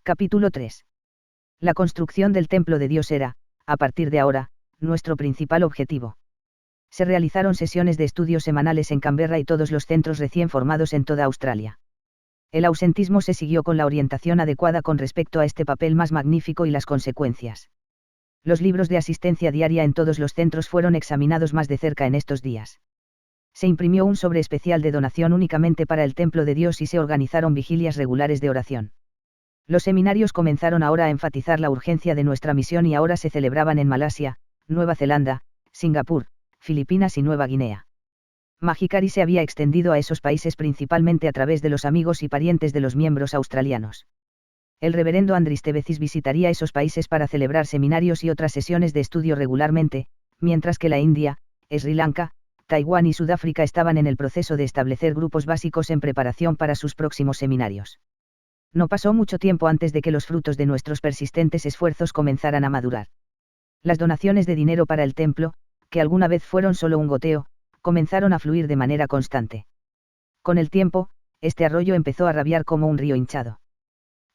Capítulo 3. La construcción del templo de Dios era, a partir de ahora, nuestro principal objetivo. Se realizaron sesiones de estudio semanales en Canberra y todos los centros recién formados en toda Australia. El ausentismo se siguió con la orientación adecuada con respecto a este papel más magnífico y las consecuencias. Los libros de asistencia diaria en todos los centros fueron examinados más de cerca en estos días. Se imprimió un sobre especial de donación únicamente para el templo de Dios y se organizaron vigilias regulares de oración. Los seminarios comenzaron ahora a enfatizar la urgencia de nuestra misión y ahora se celebraban en Malasia, Nueva Zelanda, Singapur, Filipinas y Nueva Guinea. Magicari se había extendido a esos países principalmente a través de los amigos y parientes de los miembros australianos. El reverendo Andris Tebecis visitaría esos países para celebrar seminarios y otras sesiones de estudio regularmente, mientras que la India, Sri Lanka, Taiwán y Sudáfrica estaban en el proceso de establecer grupos básicos en preparación para sus próximos seminarios. No pasó mucho tiempo antes de que los frutos de nuestros persistentes esfuerzos comenzaran a madurar. Las donaciones de dinero para el templo, que alguna vez fueron solo un goteo, comenzaron a fluir de manera constante. Con el tiempo, este arroyo empezó a rabiar como un río hinchado.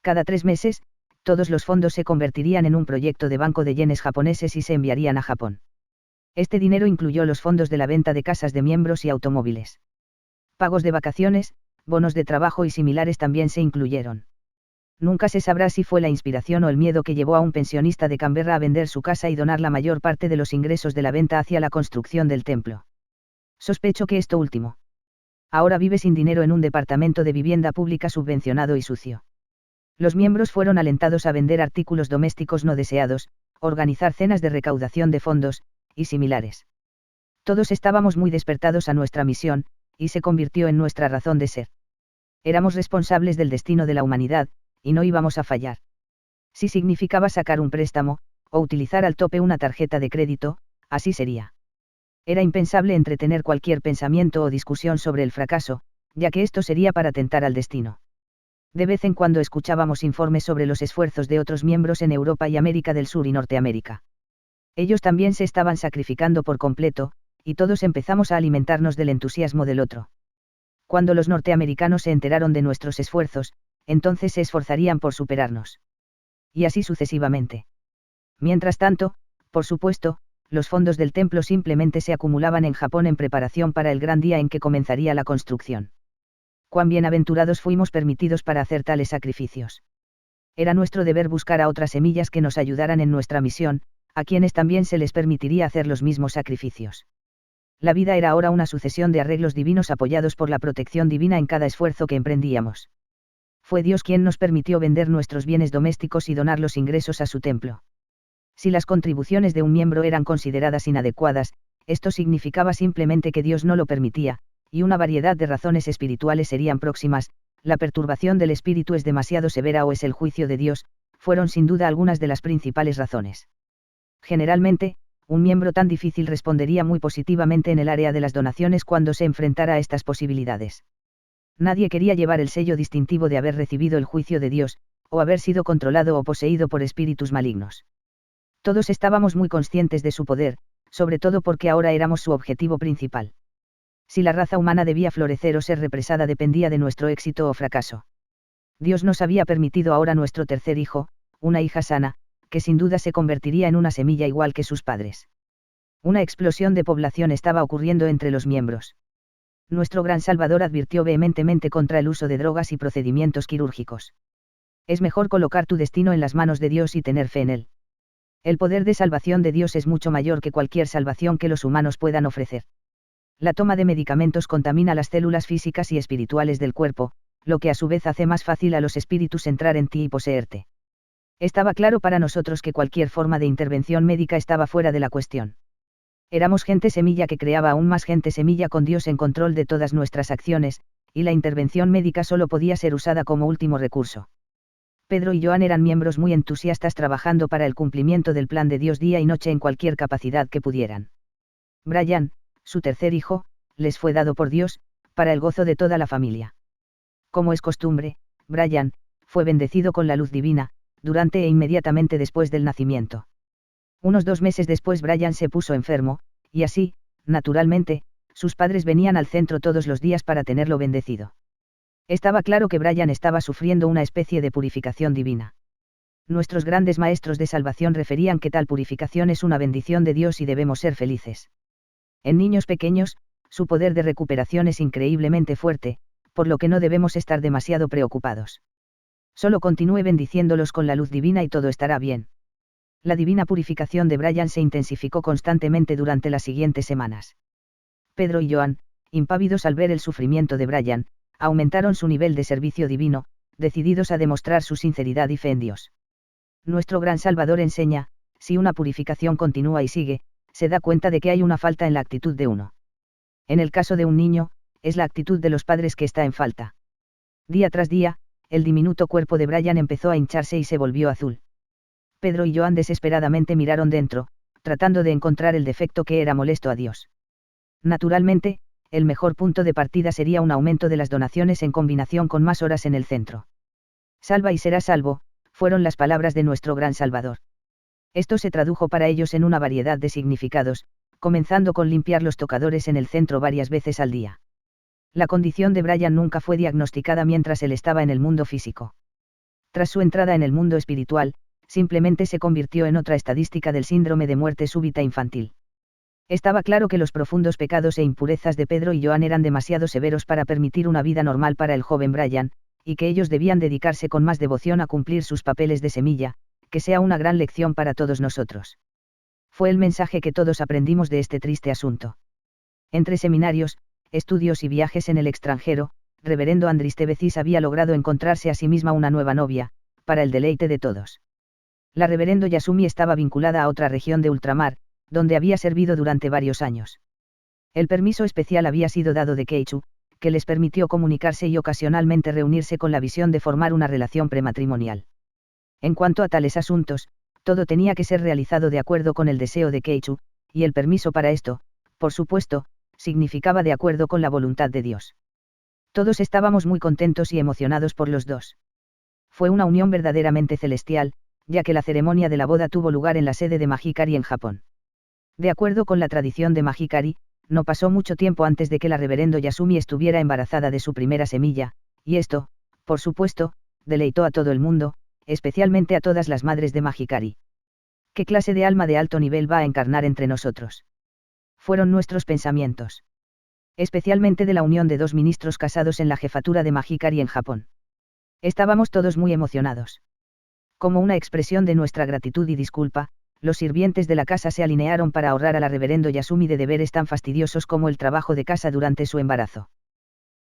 Cada 3 meses, todos los fondos se convertirían en un proyecto de banco de yenes japoneses y se enviarían a Japón. Este dinero incluyó los fondos de la venta de casas de miembros y automóviles. Pagos de vacaciones, bonos de trabajo y similares también se incluyeron. Nunca se sabrá si fue la inspiración o el miedo que llevó a un pensionista de Canberra a vender su casa y donar la mayor parte de los ingresos de la venta hacia la construcción del templo. Sospecho que esto último. Ahora vive sin dinero en un departamento de vivienda pública subvencionado y sucio. Los miembros fueron alentados a vender artículos domésticos no deseados, organizar cenas de recaudación de fondos, y similares. Todos estábamos muy despertados a nuestra misión, y se convirtió en nuestra razón de ser. Éramos responsables del destino de la humanidad, y no íbamos a fallar. Si significaba sacar un préstamo, o utilizar al tope una tarjeta de crédito, así sería. Era impensable entretener cualquier pensamiento o discusión sobre el fracaso, ya que esto sería para tentar al destino. De vez en cuando escuchábamos informes sobre los esfuerzos de otros miembros en Europa y América del Sur y Norteamérica. Ellos también se estaban sacrificando por completo, y todos empezamos a alimentarnos del entusiasmo del otro. Cuando los norteamericanos se enteraron de nuestros esfuerzos, entonces se esforzarían por superarnos. Y así sucesivamente. Mientras tanto, por supuesto, los fondos del templo simplemente se acumulaban en Japón en preparación para el gran día en que comenzaría la construcción. Cuán bienaventurados fuimos permitidos para hacer tales sacrificios. Era nuestro deber buscar a otras semillas que nos ayudaran en nuestra misión, a quienes también se les permitiría hacer los mismos sacrificios. La vida era ahora una sucesión de arreglos divinos apoyados por la protección divina en cada esfuerzo que emprendíamos. Fue Dios quien nos permitió vender nuestros bienes domésticos y donar los ingresos a su templo. Si las contribuciones de un miembro eran consideradas inadecuadas, esto significaba simplemente que Dios no lo permitía, y una variedad de razones espirituales serían próximas. La perturbación del espíritu es demasiado severa o es el juicio de Dios, fueron sin duda algunas de las principales razones. Generalmente, un miembro tan difícil respondería muy positivamente en el área de las donaciones cuando se enfrentara a estas posibilidades. Nadie quería llevar el sello distintivo de haber recibido el juicio de Dios, o haber sido controlado o poseído por espíritus malignos. Todos estábamos muy conscientes de su poder, sobre todo porque ahora éramos su objetivo principal. Si la raza humana debía florecer o ser represada dependía de nuestro éxito o fracaso. Dios nos había permitido ahora nuestro tercer hijo, una hija sana, que sin duda se convertiría en una semilla igual que sus padres. Una explosión de población estaba ocurriendo entre los miembros. Nuestro gran Salvador advirtió vehementemente contra el uso de drogas y procedimientos quirúrgicos. Es mejor colocar tu destino en las manos de Dios y tener fe en Él. El poder de salvación de Dios es mucho mayor que cualquier salvación que los humanos puedan ofrecer. La toma de medicamentos contamina las células físicas y espirituales del cuerpo, lo que a su vez hace más fácil a los espíritus entrar en ti y poseerte. Estaba claro para nosotros que cualquier forma de intervención médica estaba fuera de la cuestión. Éramos gente semilla que creaba aún más gente semilla con Dios en control de todas nuestras acciones, y la intervención médica solo podía ser usada como último recurso. Pedro y Joan eran miembros muy entusiastas trabajando para el cumplimiento del plan de Dios día y noche en cualquier capacidad que pudieran. Brian, su tercer hijo, les fue dado por Dios, para el gozo de toda la familia. Como es costumbre, Brian, fue bendecido con la luz divina, durante e inmediatamente después del nacimiento. Unos 2 meses después Brian se puso enfermo, y así, naturalmente, sus padres venían al centro todos los días para tenerlo bendecido. Estaba claro que Brian estaba sufriendo una especie de purificación divina. Nuestros grandes maestros de salvación referían que tal purificación es una bendición de Dios y debemos ser felices. En niños pequeños, su poder de recuperación es increíblemente fuerte, por lo que no debemos estar demasiado preocupados. Solo continúe bendiciéndolos con la luz divina y todo estará bien. La divina purificación de Brian se intensificó constantemente durante las siguientes semanas. Pedro y Joan, impávidos al ver el sufrimiento de Brian, aumentaron su nivel de servicio divino, decididos a demostrar su sinceridad y fe en Dios. Nuestro gran Salvador enseña, si una purificación continúa y sigue, se da cuenta de que hay una falta en la actitud de uno. En el caso de un niño, es la actitud de los padres que está en falta. Día tras día, el diminuto cuerpo de Brian empezó a hincharse y se volvió azul. Pedro y Joan desesperadamente miraron dentro, tratando de encontrar el defecto que era molesto a Dios. Naturalmente, el mejor punto de partida sería un aumento de las donaciones en combinación con más horas en el centro. Salva y será salvo, fueron las palabras de nuestro gran Salvador. Esto se tradujo para ellos en una variedad de significados, comenzando con limpiar los tocadores en el centro varias veces al día. La condición de Brian nunca fue diagnosticada mientras él estaba en el mundo físico. Tras su entrada en el mundo espiritual, simplemente se convirtió en otra estadística del síndrome de muerte súbita infantil. Estaba claro que los profundos pecados e impurezas de Pedro y Joan eran demasiado severos para permitir una vida normal para el joven Brian, y que ellos debían dedicarse con más devoción a cumplir sus papeles de semilla, que sea una gran lección para todos nosotros. Fue el mensaje que todos aprendimos de este triste asunto. Entre seminarios, estudios y viajes en el extranjero, reverendo Andris Tebecis había logrado encontrarse a sí misma una nueva novia, para el deleite de todos. La reverendo Yasumi estaba vinculada a otra región de ultramar, donde había servido durante varios años. El permiso especial había sido dado de Keichu, que les permitió comunicarse y ocasionalmente reunirse con la visión de formar una relación prematrimonial. En cuanto a tales asuntos, todo tenía que ser realizado de acuerdo con el deseo de Keichu, y el permiso para esto, por supuesto, significaba de acuerdo con la voluntad de Dios. Todos estábamos muy contentos y emocionados por los dos. Fue una unión verdaderamente celestial, ya que la ceremonia de la boda tuvo lugar en la sede de Mahikari en Japón. De acuerdo con la tradición de Mahikari, no pasó mucho tiempo antes de que la reverendo Yasumi estuviera embarazada de su primera semilla, y esto, por supuesto, deleitó a todo el mundo, especialmente a todas las madres de Mahikari. ¿Qué clase de alma de alto nivel va a encarnar entre nosotros? Fueron nuestros pensamientos. Especialmente de la unión de dos ministros casados en la jefatura de Mahikari en Japón. Estábamos todos muy emocionados. Como una expresión de nuestra gratitud y disculpa, los sirvientes de la casa se alinearon para ahorrar a la reverendo Yasumi de deberes tan fastidiosos como el trabajo de casa durante su embarazo.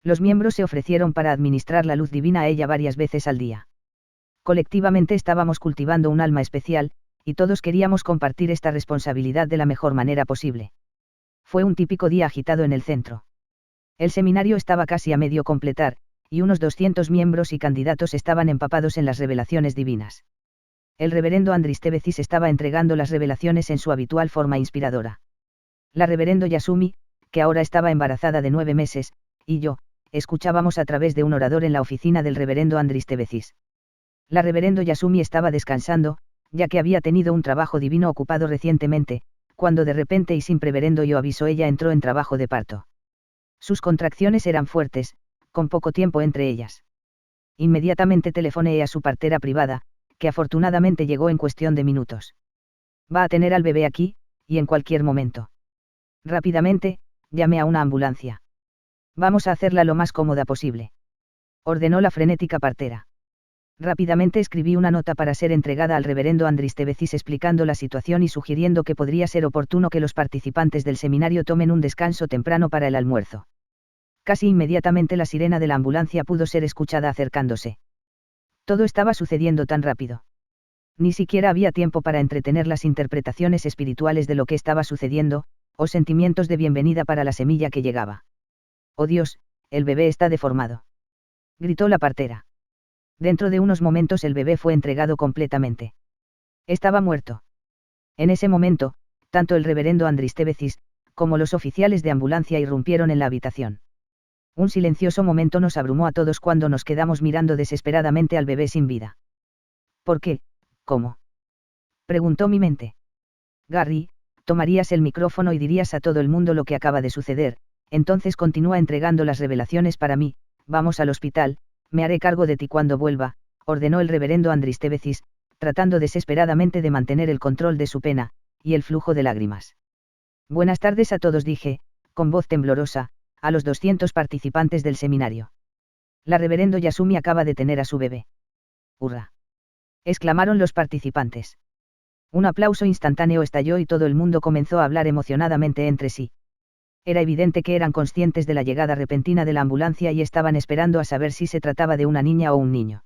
Los miembros se ofrecieron para administrar la luz divina a ella varias veces al día. Colectivamente estábamos cultivando un alma especial, y todos queríamos compartir esta responsabilidad de la mejor manera posible. Fue un típico día agitado en el centro. El seminario estaba casi a medio completar, y unos 200 miembros y candidatos estaban empapados en las revelaciones divinas. El reverendo Andris Tebecis estaba entregando las revelaciones en su habitual forma inspiradora. La reverendo Yasumi, que ahora estaba embarazada de 9 meses, y yo, escuchábamos a través de un orador en la oficina del reverendo Andris Tebecis. La reverendo Yasumi estaba descansando, ya que había tenido un trabajo divino ocupado recientemente, cuando de repente y sin preverendo yo aviso ella entró en trabajo de parto. Sus contracciones eran fuertes, con poco tiempo entre ellas. Inmediatamente telefoneé a su partera privada, que afortunadamente llegó en cuestión de minutos. Va a tener al bebé aquí, y en cualquier momento. Rápidamente, llamé a una ambulancia. Vamos a hacerla lo más cómoda posible. Ordenó la frenética partera. Rápidamente escribí una nota para ser entregada al reverendo Andris Tebecis explicando la situación y sugiriendo que podría ser oportuno que los participantes del seminario tomen un descanso temprano para el almuerzo. Casi inmediatamente la sirena de la ambulancia pudo ser escuchada acercándose. Todo estaba sucediendo tan rápido. Ni siquiera había tiempo para entretener las interpretaciones espirituales de lo que estaba sucediendo, o sentimientos de bienvenida para la semilla que llegaba. «Oh Dios, el bebé está deformado», gritó la partera. Dentro de unos momentos el bebé fue entregado completamente. Estaba muerto. En ese momento, tanto el reverendo Andris Tebecis, como los oficiales de ambulancia irrumpieron en la habitación. Un silencioso momento nos abrumó a todos cuando nos quedamos mirando desesperadamente al bebé sin vida. ¿Por qué? ¿Cómo? Preguntó mi mente. Garry, tomarías el micrófono y dirías a todo el mundo lo que acaba de suceder, entonces continúa entregando las revelaciones para mí, vamos al hospital, me haré cargo de ti cuando vuelva, ordenó el reverendo Andris Tebecis, tratando desesperadamente de mantener el control de su pena, y el flujo de lágrimas. Buenas tardes a todos, dije, con voz temblorosa, a los 200 participantes del seminario. La reverendo Yasumi acaba de tener a su bebé. ¡Hurra! Exclamaron los participantes. Un aplauso instantáneo estalló y todo el mundo comenzó a hablar emocionadamente entre sí. Era evidente que eran conscientes de la llegada repentina de la ambulancia y estaban esperando a saber si se trataba de una niña o un niño.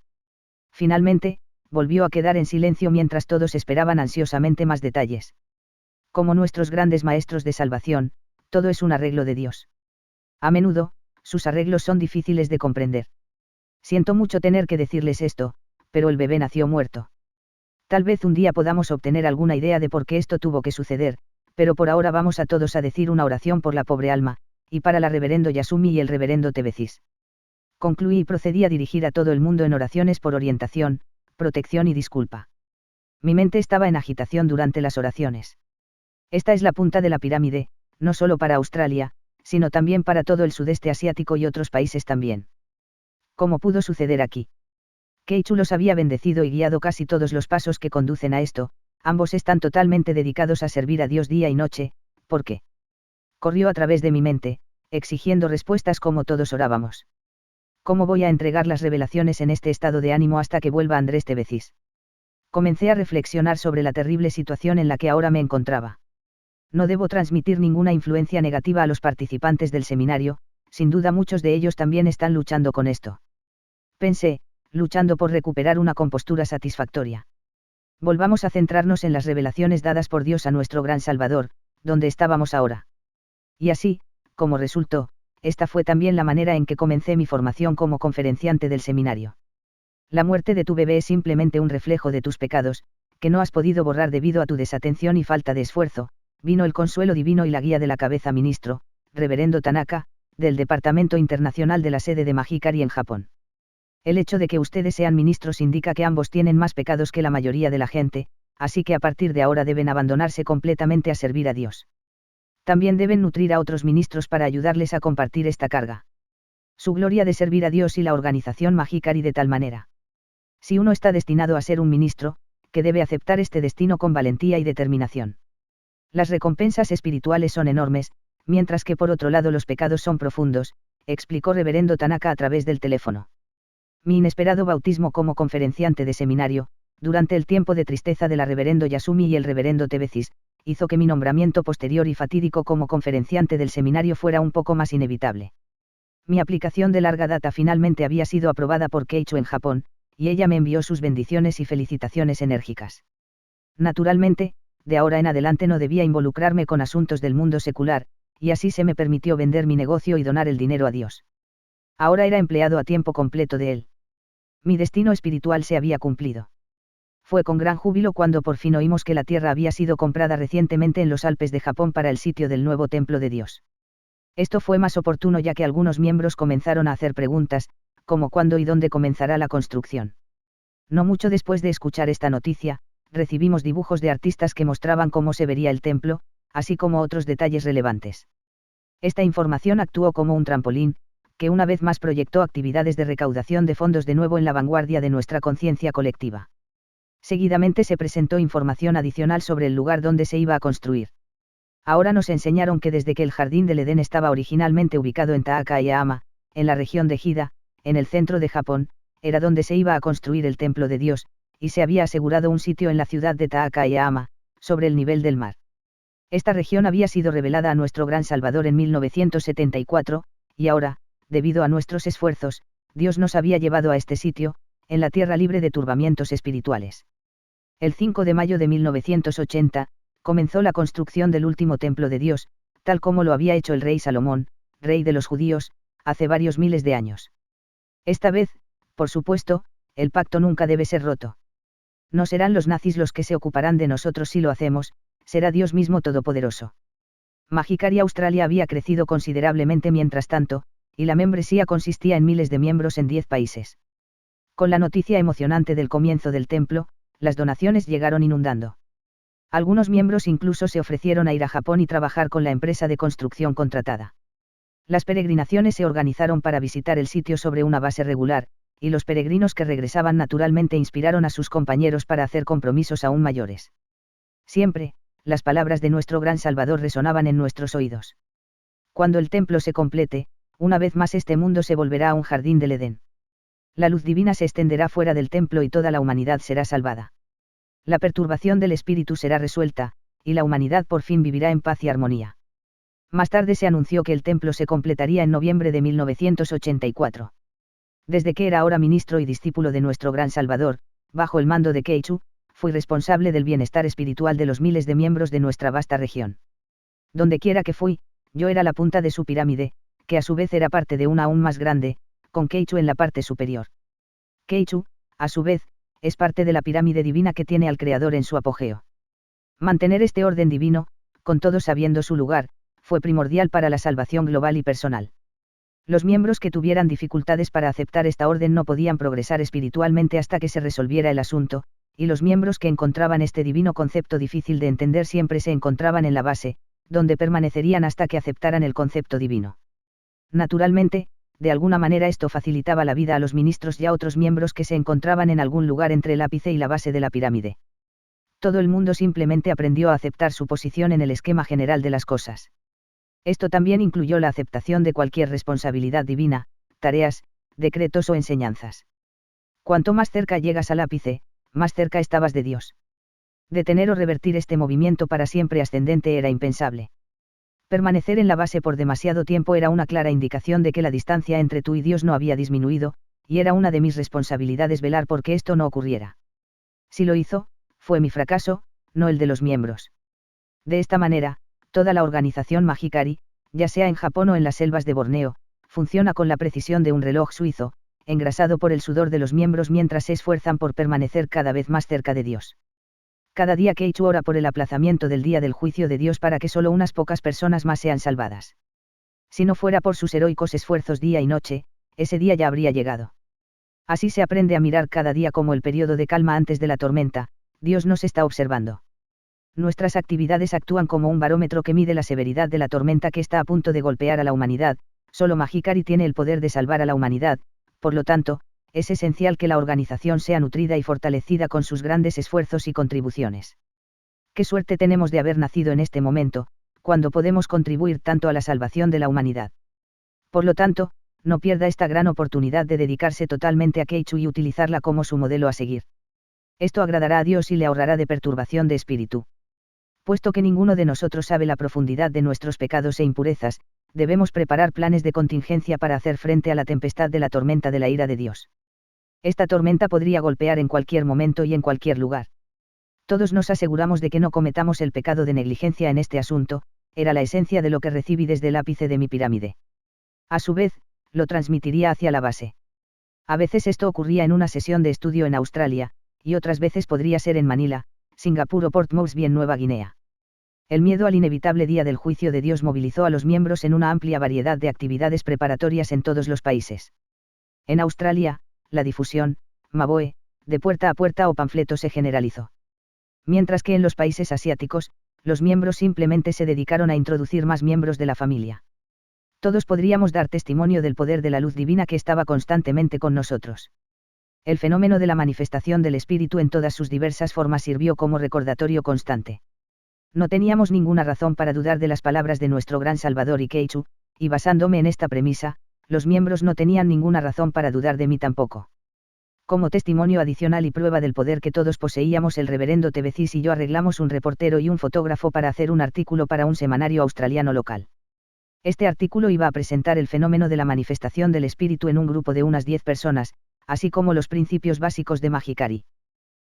Finalmente, volvió a quedar en silencio mientras todos esperaban ansiosamente más detalles. Como nuestros grandes maestros de salvación, todo es un arreglo de Dios. A menudo, sus arreglos son difíciles de comprender. Siento mucho tener que decirles esto, pero el bebé nació muerto. Tal vez un día podamos obtener alguna idea de por qué esto tuvo que suceder, pero por ahora vamos a todos a decir una oración por la pobre alma, y para la reverendo Yasumi y el reverendo Tebecis. Concluí y procedí a dirigir a todo el mundo en oraciones por orientación, protección y disculpa. Mi mente estaba en agitación durante las oraciones. Esta es la punta de la pirámide, no solo para Australia, sino también para todo el sudeste asiático y otros países también. ¿Cómo pudo suceder aquí? Keichu los había bendecido y guiado casi todos los pasos que conducen a esto, ambos están totalmente dedicados a servir a Dios día y noche, ¿por qué? Corrió a través de mi mente, exigiendo respuestas como todos orábamos. ¿Cómo voy a entregar las revelaciones en este estado de ánimo hasta que vuelva Andrés Tebecis? Comencé a reflexionar sobre la terrible situación en la que ahora me encontraba. No debo transmitir ninguna influencia negativa a los participantes del seminario, sin duda muchos de ellos también están luchando con esto. Pensé, luchando por recuperar una compostura satisfactoria. Volvamos a centrarnos en las revelaciones dadas por Dios a nuestro gran Salvador, donde estábamos ahora. Y así, como resultó, esta fue también la manera en que comencé mi formación como conferenciante del seminario. La muerte de tu bebé es simplemente un reflejo de tus pecados, que no has podido borrar debido a tu desatención y falta de esfuerzo. Vino el consuelo divino y la guía de la cabeza ministro, reverendo Tanaka, del Departamento Internacional de la sede de Mahikari en Japón. El hecho de que ustedes sean ministros indica que ambos tienen más pecados que la mayoría de la gente, así que a partir de ahora deben abandonarse completamente a servir a Dios. También deben nutrir a otros ministros para ayudarles a compartir esta carga. Su gloria de servir a Dios y la organización Mahikari de tal manera. Si uno está destinado a ser un ministro, que debe aceptar este destino con valentía y determinación. Las recompensas espirituales son enormes, mientras que por otro lado los pecados son profundos, explicó reverendo Tanaka a través del teléfono. Mi inesperado bautismo como conferenciante de seminario, durante el tiempo de tristeza de la reverendo Yasumi y el reverendo Tebecis, hizo que mi nombramiento posterior y fatídico como conferenciante del seminario fuera un poco más inevitable. Mi aplicación de larga data finalmente había sido aprobada por Keichu en Japón, y ella me envió sus bendiciones y felicitaciones enérgicas. Naturalmente, de ahora en adelante no debía involucrarme con asuntos del mundo secular, y así se me permitió vender mi negocio y donar el dinero a Dios. Ahora era empleado a tiempo completo de él. Mi destino espiritual se había cumplido. Fue con gran júbilo cuando por fin oímos que la tierra había sido comprada recientemente en los Alpes de Japón para el sitio del nuevo templo de Dios. Esto fue más oportuno ya que algunos miembros comenzaron a hacer preguntas, como cuándo y dónde comenzará la construcción. No mucho después de escuchar esta noticia, recibimos dibujos de artistas que mostraban cómo se vería el templo, así como otros detalles relevantes. Esta información actuó como un trampolín, que una vez más proyectó actividades de recaudación de fondos de nuevo en la vanguardia de nuestra conciencia colectiva. Seguidamente se presentó información adicional sobre el lugar donde se iba a construir. Ahora nos enseñaron que desde que el Jardín del Edén estaba originalmente ubicado en Takayama, en la región de Hida, en el centro de Japón, era donde se iba a construir el templo de Dios, y se había asegurado un sitio en la ciudad de Takayama, sobre el nivel del mar. Esta región había sido revelada a nuestro gran Salvador en 1974, y ahora, debido a nuestros esfuerzos, Dios nos había llevado a este sitio, en la tierra libre de turbamientos espirituales. El 5 de mayo de 1980, comenzó la construcción del último templo de Dios, tal como lo había hecho el rey Salomón, rey de los judíos, hace varios miles de años. Esta vez, por supuesto, el pacto nunca debe ser roto. No serán los nazis los que se ocuparán de nosotros si lo hacemos, será Dios mismo todopoderoso. Mahikari Australia había crecido considerablemente mientras tanto, y la membresía consistía en miles de miembros en 10 países. Con la noticia emocionante del comienzo del templo, las donaciones llegaron inundando. Algunos miembros incluso se ofrecieron a ir a Japón y trabajar con la empresa de construcción contratada. Las peregrinaciones se organizaron para visitar el sitio sobre una base regular, y los peregrinos que regresaban naturalmente inspiraron a sus compañeros para hacer compromisos aún mayores. Siempre, las palabras de nuestro gran Salvador resonaban en nuestros oídos. Cuando el templo se complete, una vez más este mundo se volverá a un jardín del Edén. La luz divina se extenderá fuera del templo y toda la humanidad será salvada. La perturbación del espíritu será resuelta, y la humanidad por fin vivirá en paz y armonía. Más tarde se anunció que el templo se completaría en noviembre de 1984. Desde que era ahora ministro y discípulo de nuestro gran Salvador, bajo el mando de Keichu, fui responsable del bienestar espiritual de los miles de miembros de nuestra vasta región. Dondequiera que fui, yo era la punta de su pirámide, que a su vez era parte de una aún más grande, con Keichu en la parte superior. Keichu, a su vez, es parte de la pirámide divina que tiene al Creador en su apogeo. Mantener este orden divino, con todos sabiendo su lugar, fue primordial para la salvación global y personal. Los miembros que tuvieran dificultades para aceptar esta orden no podían progresar espiritualmente hasta que se resolviera el asunto, y los miembros que encontraban este divino concepto difícil de entender siempre se encontraban en la base, donde permanecerían hasta que aceptaran el concepto divino. Naturalmente, de alguna manera esto facilitaba la vida a los ministros y a otros miembros que se encontraban en algún lugar entre el ápice y la base de la pirámide. Todo el mundo simplemente aprendió a aceptar su posición en el esquema general de las cosas. Esto también incluyó la aceptación de cualquier responsabilidad divina, tareas, decretos o enseñanzas. Cuanto más cerca llegas al ápice, más cerca estabas de Dios. Detener o revertir este movimiento para siempre ascendente era impensable. Permanecer en la base por demasiado tiempo era una clara indicación de que la distancia entre tú y Dios no había disminuido, y era una de mis responsabilidades velar porque esto no ocurriera. Si lo hizo, fue mi fracaso, no el de los miembros. De esta manera, toda la organización Magikari, ya sea en Japón o en las selvas de Borneo, funciona con la precisión de un reloj suizo, engrasado por el sudor de los miembros mientras se esfuerzan por permanecer cada vez más cerca de Dios. Cada día Keichu ora por el aplazamiento del día del juicio de Dios para que solo unas pocas personas más sean salvadas. Si no fuera por sus heroicos esfuerzos día y noche, ese día ya habría llegado. Así se aprende a mirar cada día como el periodo de calma antes de la tormenta. Dios nos está observando. Nuestras actividades actúan como un barómetro que mide la severidad de la tormenta que está a punto de golpear a la humanidad. Solo Magikari tiene el poder de salvar a la humanidad, por lo tanto, es esencial que la organización sea nutrida y fortalecida con sus grandes esfuerzos y contribuciones. Qué suerte tenemos de haber nacido en este momento, cuando podemos contribuir tanto a la salvación de la humanidad. Por lo tanto, no pierda esta gran oportunidad de dedicarse totalmente a Keichu y utilizarla como su modelo a seguir. Esto agradará a Dios y le ahorrará de perturbación de espíritu. Puesto que ninguno de nosotros sabe la profundidad de nuestros pecados e impurezas, debemos preparar planes de contingencia para hacer frente a la tempestad de la tormenta de la ira de Dios. Esta tormenta podría golpear en cualquier momento y en cualquier lugar. Todos nos aseguramos de que no cometamos el pecado de negligencia en este asunto, era la esencia de lo que recibí desde el ápice de mi pirámide. A su vez, lo transmitiría hacia la base. A veces esto ocurría en una sesión de estudio en Australia, y otras veces podría ser en Manila, Singapur o Port Moresby en Nueva Guinea. El miedo al inevitable día del juicio de Dios movilizó a los miembros en una amplia variedad de actividades preparatorias en todos los países. En Australia, la difusión, Maboe, de puerta a puerta o panfleto se generalizó. Mientras que en los países asiáticos, los miembros simplemente se dedicaron a introducir más miembros de la familia. Todos podríamos dar testimonio del poder de la luz divina que estaba constantemente con nosotros. El fenómeno de la manifestación del Espíritu en todas sus diversas formas sirvió como recordatorio constante. No teníamos ninguna razón para dudar de las palabras de nuestro gran Salvador y Keichu, y basándome en esta premisa, los miembros no tenían ninguna razón para dudar de mí tampoco. Como testimonio adicional y prueba del poder que todos poseíamos, el reverendo Tebecis y yo arreglamos un reportero y un fotógrafo para hacer un artículo para un semanario australiano local. Este artículo iba a presentar el fenómeno de la manifestación del espíritu en un grupo de unas 10 personas, así como los principios básicos de Magikari.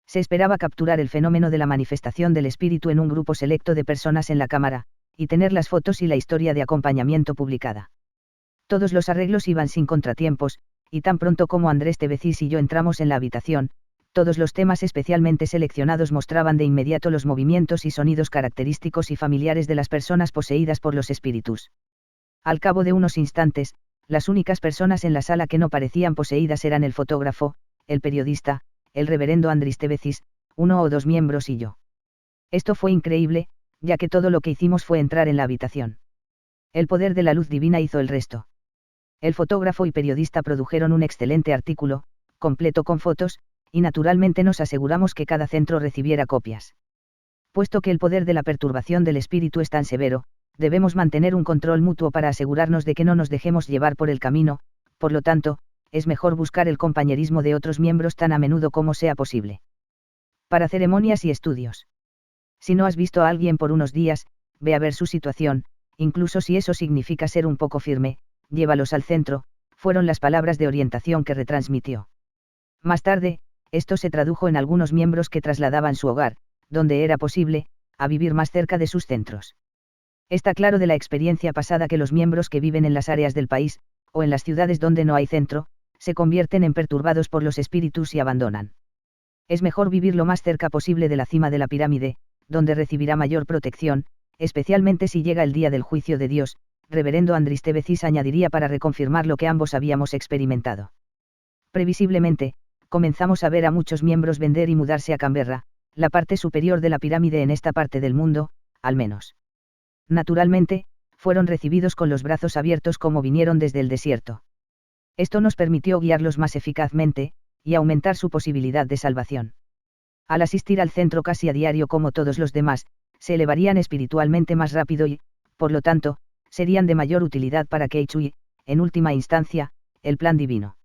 Se esperaba capturar el fenómeno de la manifestación del espíritu en un grupo selecto de personas en la cámara, y tener las fotos y la historia de acompañamiento publicada. Todos los arreglos iban sin contratiempos, y tan pronto como Andrés Tebecis y yo entramos en la habitación, todos los temas especialmente seleccionados mostraban de inmediato los movimientos y sonidos característicos y familiares de las personas poseídas por los espíritus. Al cabo de unos instantes, las únicas personas en la sala que no parecían poseídas eran el fotógrafo, el periodista, el reverendo Andrés Tebecis, 1 o 2 miembros y yo. Esto fue increíble, ya que todo lo que hicimos fue entrar en la habitación. El poder de la luz divina hizo el resto. El fotógrafo y periodista produjeron un excelente artículo, completo con fotos, y naturalmente nos aseguramos que cada centro recibiera copias. Puesto que el poder de la perturbación del espíritu es tan severo, debemos mantener un control mutuo para asegurarnos de que no nos dejemos llevar por el camino, por lo tanto, es mejor buscar el compañerismo de otros miembros tan a menudo como sea posible. Para ceremonias y estudios. Si no has visto a alguien por unos días, ve a ver su situación, incluso si eso significa ser un poco firme, llévalos al centro, fueron las palabras de orientación que retransmitió. Más tarde, esto se tradujo en algunos miembros que trasladaban su hogar, donde era posible, a vivir más cerca de sus centros. Está claro de la experiencia pasada que los miembros que viven en las áreas del país, o en las ciudades donde no hay centro, se convierten en perturbados por los espíritus y abandonan. Es mejor vivir lo más cerca posible de la cima de la pirámide, donde recibirá mayor protección, especialmente si llega el día del juicio de Dios, reverendo Andris Tebecis añadiría para reconfirmar lo que ambos habíamos experimentado. Previsiblemente, comenzamos a ver a muchos miembros vender y mudarse a Canberra, la parte superior de la pirámide en esta parte del mundo, al menos. Naturalmente, fueron recibidos con los brazos abiertos como vinieron desde el desierto. Esto nos permitió guiarlos más eficazmente, y aumentar su posibilidad de salvación. Al asistir al centro casi a diario como todos los demás, se elevarían espiritualmente más rápido y, por lo tanto, serían de mayor utilidad para Keichu y, en última instancia, el plan divino.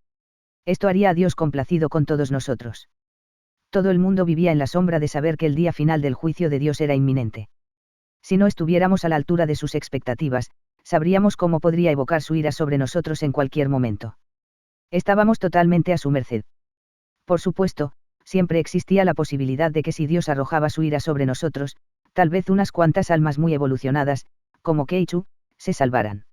Esto haría a Dios complacido con todos nosotros. Todo el mundo vivía en la sombra de saber que el día final del juicio de Dios era inminente. Si no estuviéramos a la altura de sus expectativas, sabríamos cómo podría evocar su ira sobre nosotros en cualquier momento. Estábamos totalmente a su merced. Por supuesto, siempre existía la posibilidad de que si Dios arrojaba su ira sobre nosotros, tal vez unas cuantas almas muy evolucionadas, como Keichu, se salvaran.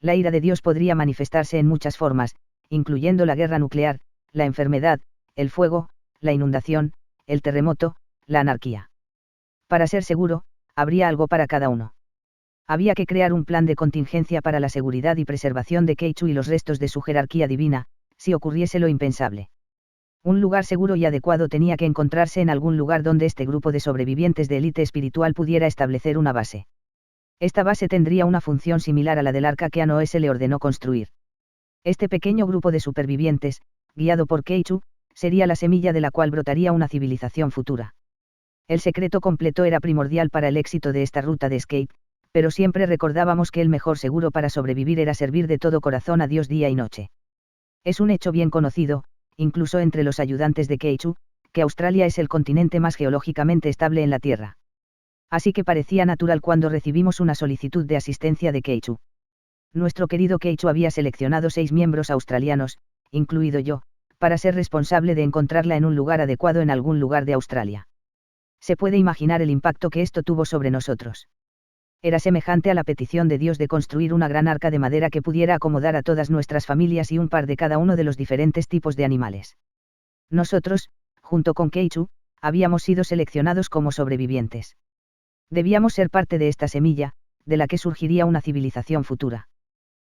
La ira de Dios podría manifestarse en muchas formas, incluyendo la guerra nuclear, la enfermedad, el fuego, la inundación, el terremoto, la anarquía. Para ser seguro, habría algo para cada uno. Había que crear un plan de contingencia para la seguridad y preservación de Keichu y los restos de su jerarquía divina, si ocurriese lo impensable. Un lugar seguro y adecuado tenía que encontrarse en algún lugar donde este grupo de sobrevivientes de élite espiritual pudiera establecer una base. Esta base tendría una función similar a la del arca que a Noé se le ordenó construir. Este pequeño grupo de supervivientes, guiado por Keichu, sería la semilla de la cual brotaría una civilización futura. El secreto completo era primordial para el éxito de esta ruta de escape, pero siempre recordábamos que el mejor seguro para sobrevivir era servir de todo corazón a Dios día y noche. Es un hecho bien conocido, incluso entre los ayudantes de Keichu, que Australia es el continente más geológicamente estable en la Tierra. Así que parecía natural cuando recibimos una solicitud de asistencia de Keichu. Nuestro querido Keichu había seleccionado 6 miembros australianos, incluido yo, para ser responsable de encontrarla en un lugar adecuado en algún lugar de Australia. Se puede imaginar el impacto que esto tuvo sobre nosotros. Era semejante a la petición de Dios de construir una gran arca de madera que pudiera acomodar a todas nuestras familias y un par de cada uno de los diferentes tipos de animales. Nosotros, junto con Keichu, habíamos sido seleccionados como sobrevivientes. Debíamos ser parte de esta semilla, de la que surgiría una civilización futura.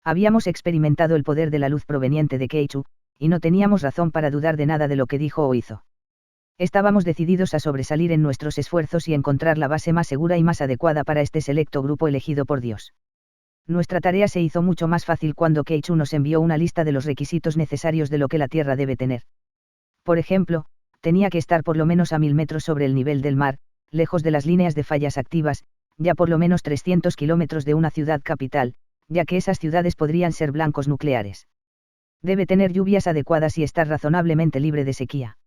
Habíamos experimentado el poder de la luz proveniente de Keichu, y no teníamos razón para dudar de nada de lo que dijo o hizo. Estábamos decididos a sobresalir en nuestros esfuerzos y encontrar la base más segura y más adecuada para este selecto grupo elegido por Dios. Nuestra tarea se hizo mucho más fácil cuando Keichu nos envió una lista de los requisitos necesarios de lo que la Tierra debe tener. Por ejemplo, tenía que estar por lo menos a 1000 metros sobre el nivel del mar, lejos de las líneas de fallas activas, ya por lo menos 300 kilómetros de una ciudad capital, ya que esas ciudades podrían ser blancos nucleares. Debe tener lluvias adecuadas y estar razonablemente libre de sequía.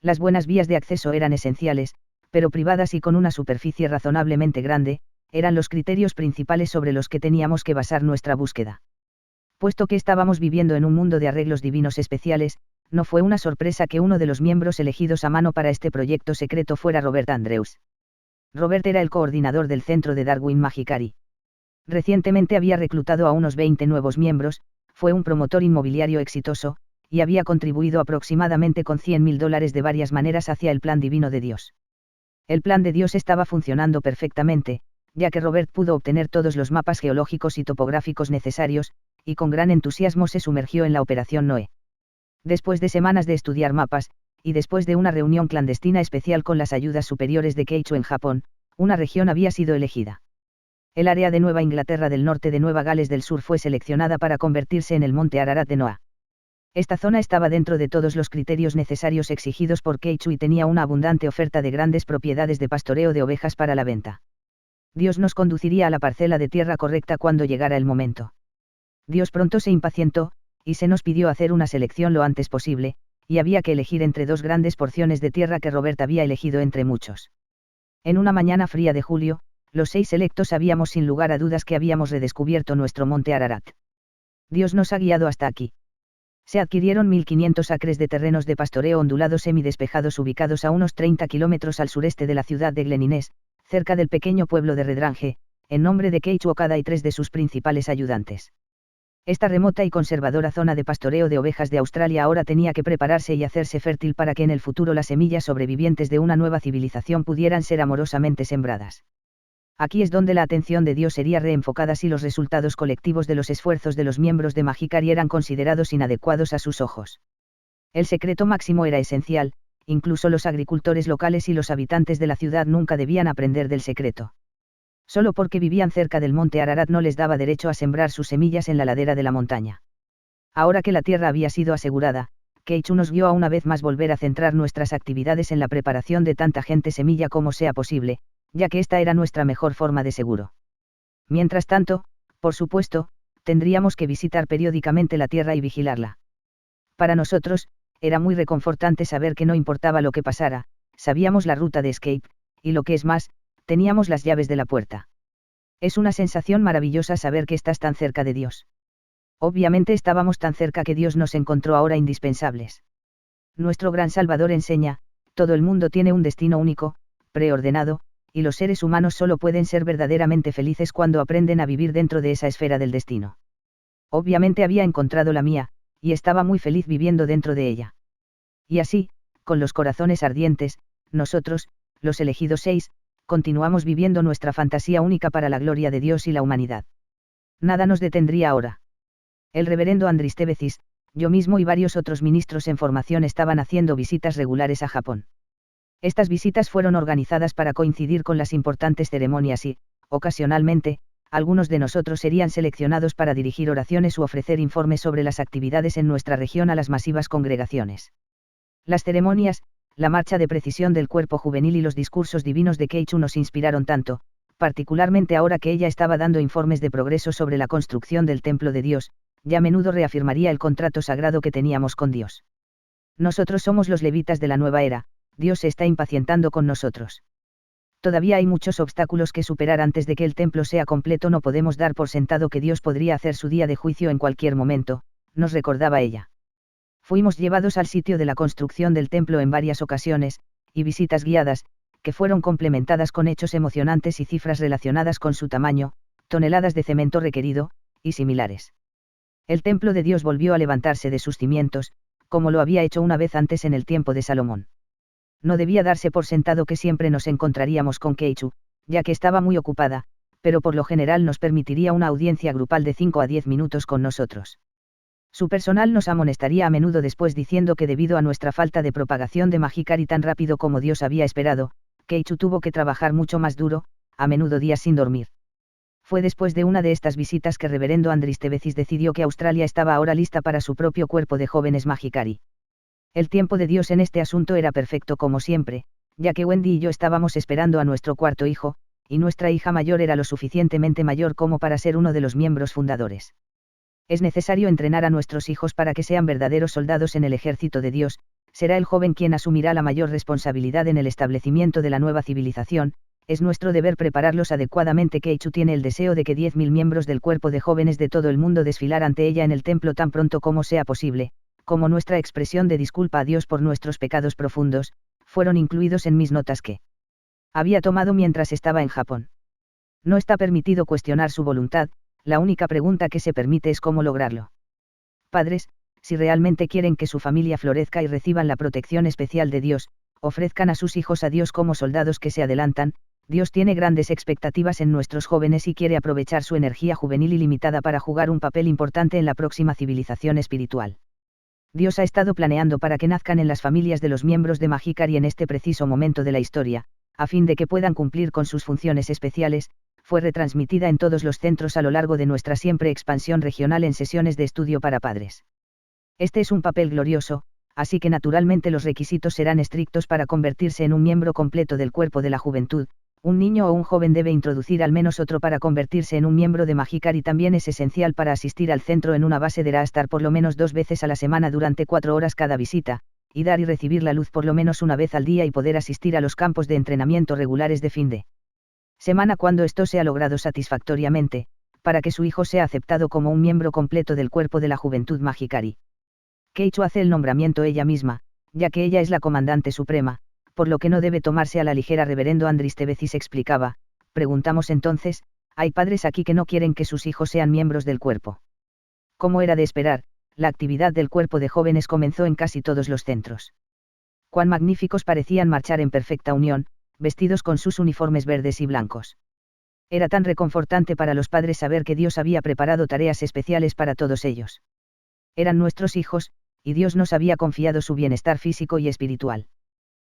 Las buenas vías de acceso eran esenciales, pero privadas y con una superficie razonablemente grande, eran los criterios principales sobre los que teníamos que basar nuestra búsqueda. Puesto que estábamos viviendo en un mundo de arreglos divinos especiales, no fue una sorpresa que uno de los miembros elegidos a mano para este proyecto secreto fuera Robert Andrews. Robert era el coordinador del centro de Darwin Magicari. Recientemente había reclutado a unos 20 nuevos miembros, fue un promotor inmobiliario exitoso, y había contribuido aproximadamente con $100,000 de varias maneras hacia el plan divino de Dios. El plan de Dios estaba funcionando perfectamente, ya que Robert pudo obtener todos los mapas geológicos y topográficos necesarios, y con gran entusiasmo se sumergió en la Operación Noé. Después de semanas de estudiar mapas, y después de una reunión clandestina especial con las ayudas superiores de Keichu en Japón, una región había sido elegida. El área de Nueva Inglaterra del norte de Nueva Gales del Sur fue seleccionada para convertirse en el monte Ararat de Noah. Esta zona estaba dentro de todos los criterios necesarios exigidos por Keichu y tenía una abundante oferta de grandes propiedades de pastoreo de ovejas para la venta. Dios nos conduciría a la parcela de tierra correcta cuando llegara el momento. Dios pronto se impacientó, y se nos pidió hacer una selección lo antes posible, y había que elegir entre dos grandes porciones de tierra que Robert había elegido entre muchos. En una mañana fría de julio, los 6 electos sabíamos sin lugar a dudas que habíamos redescubierto nuestro monte Ararat. Dios nos ha guiado hasta aquí. Se adquirieron 1.500 acres de terrenos de pastoreo ondulados semidespejados ubicados a unos 30 kilómetros al sureste de la ciudad de Glen Innes, cerca del pequeño pueblo de Redrange, en nombre de Keichu Okada y 3 de sus principales ayudantes. Esta remota y conservadora zona de pastoreo de ovejas de Australia ahora tenía que prepararse y hacerse fértil para que en el futuro las semillas sobrevivientes de una nueva civilización pudieran ser amorosamente sembradas. Aquí es donde la atención de Dios sería reenfocada si los resultados colectivos de los esfuerzos de los miembros de Magikari eran considerados inadecuados a sus ojos. El secreto máximo era esencial, incluso los agricultores locales y los habitantes de la ciudad nunca debían aprender del secreto. Solo porque vivían cerca del monte Ararat no les daba derecho a sembrar sus semillas en la ladera de la montaña. Ahora que la tierra había sido asegurada, Keichu nos guió a una vez más volver a centrar nuestras actividades en la preparación de tanta gente semilla como sea posible, ya que esta era nuestra mejor forma de seguro. Mientras tanto, por supuesto, tendríamos que visitar periódicamente la tierra y vigilarla. Para nosotros, era muy reconfortante saber que no importaba lo que pasara, sabíamos la ruta de escape, y lo que es más, teníamos las llaves de la puerta. Es una sensación maravillosa saber que estás tan cerca de Dios. Obviamente estábamos tan cerca que Dios nos encontró ahora indispensables. Nuestro gran Salvador enseña, todo el mundo tiene un destino único, preordenado, y los seres humanos solo pueden ser verdaderamente felices cuando aprenden a vivir dentro de esa esfera del destino. Obviamente había encontrado la mía, y estaba muy feliz viviendo dentro de ella. Y así, con los corazones ardientes, nosotros, los elegidos 6, continuamos viviendo nuestra fantasía única para la gloria de Dios y la humanidad. Nada nos detendría ahora. El reverendo Andris Tebecis, yo mismo y varios otros ministros en formación estaban haciendo visitas regulares a Japón. Estas visitas fueron organizadas para coincidir con las importantes ceremonias y, ocasionalmente, algunos de nosotros serían seleccionados para dirigir oraciones u ofrecer informes sobre las actividades en nuestra región a las masivas congregaciones. Las ceremonias, la marcha de precisión del cuerpo juvenil y los discursos divinos de Keichu nos inspiraron tanto, particularmente ahora que ella estaba dando informes de progreso sobre la construcción del templo de Dios, ya a menudo reafirmaría el contrato sagrado que teníamos con Dios. Nosotros somos los levitas de la nueva era, Dios se está impacientando con nosotros. Todavía hay muchos obstáculos que superar antes de que el templo sea completo. No podemos dar por sentado que Dios podría hacer su día de juicio en cualquier momento, nos recordaba ella. Fuimos llevados al sitio de la construcción del templo en varias ocasiones, y visitas guiadas, que fueron complementadas con hechos emocionantes y cifras relacionadas con su tamaño, toneladas de cemento requerido, y similares. El templo de Dios volvió a levantarse de sus cimientos, como lo había hecho una vez antes en el tiempo de Salomón. No debía darse por sentado que siempre nos encontraríamos con Keichu, ya que estaba muy ocupada, pero por lo general nos permitiría una audiencia grupal de 5 a 10 minutos con nosotros. Su personal nos amonestaría a menudo después diciendo que debido a nuestra falta de propagación de Magikari tan rápido como Dios había esperado, Keichu tuvo que trabajar mucho más duro, a menudo días sin dormir. Fue después de una de estas visitas que reverendo Andris Tebecis decidió que Australia estaba ahora lista para su propio cuerpo de jóvenes Magikari. El tiempo de Dios en este asunto era perfecto como siempre, ya que Wendy y yo estábamos esperando a nuestro cuarto hijo, y nuestra hija mayor era lo suficientemente mayor como para ser uno de los miembros fundadores. Es necesario entrenar a nuestros hijos para que sean verdaderos soldados en el ejército de Dios. Será el joven quien asumirá la mayor responsabilidad en el establecimiento de la nueva civilización. Es nuestro deber prepararlos adecuadamente. Keichu tiene el deseo de que 10.000 miembros del cuerpo de jóvenes de todo el mundo desfilar ante ella en el templo tan pronto como sea posible, como nuestra expresión de disculpa a Dios por nuestros pecados profundos, fueron incluidos en mis notas que había tomado mientras estaba en Japón. No está permitido cuestionar su voluntad, la única pregunta que se permite es cómo lograrlo. Padres, si realmente quieren que su familia florezca y reciban la protección especial de Dios, ofrezcan a sus hijos a Dios como soldados que se adelantan. Dios tiene grandes expectativas en nuestros jóvenes y quiere aprovechar su energía juvenil ilimitada para jugar un papel importante en la próxima civilización espiritual. Dios ha estado planeando para que nazcan en las familias de los miembros de Magikari en este preciso momento de la historia, a fin de que puedan cumplir con sus funciones especiales. Fue retransmitida en todos los centros a lo largo de nuestra siempre expansión regional en sesiones de estudio para padres. Este es un papel glorioso, así que naturalmente los requisitos serán estrictos para convertirse en un miembro completo del cuerpo de la juventud. Un niño o un joven debe introducir al menos otro para convertirse en un miembro de Magicar y también es esencial para asistir al centro en una base deberá estar por lo menos 2 veces a la semana durante 4 horas cada visita, y dar y recibir la luz por lo menos una vez al día y poder asistir a los campos de entrenamiento regulares de fin de semana cuando esto sea logrado satisfactoriamente, para que su hijo sea aceptado como un miembro completo del cuerpo de la juventud Magicari. Keicho hace el nombramiento ella misma, ya que ella es la comandante suprema, por lo que no debe tomarse a la ligera. Reverendo Andris Tebecis explicaba. Preguntamos entonces, ¿hay padres aquí que no quieren que sus hijos sean miembros del cuerpo? Como era de esperar, la actividad del cuerpo de jóvenes comenzó en casi todos los centros. Cuán magníficos parecían marchar en perfecta unión, vestidos con sus uniformes verdes y blancos. Era tan reconfortante para los padres saber que Dios había preparado tareas especiales para todos ellos. Eran nuestros hijos, y Dios nos había confiado su bienestar físico y espiritual.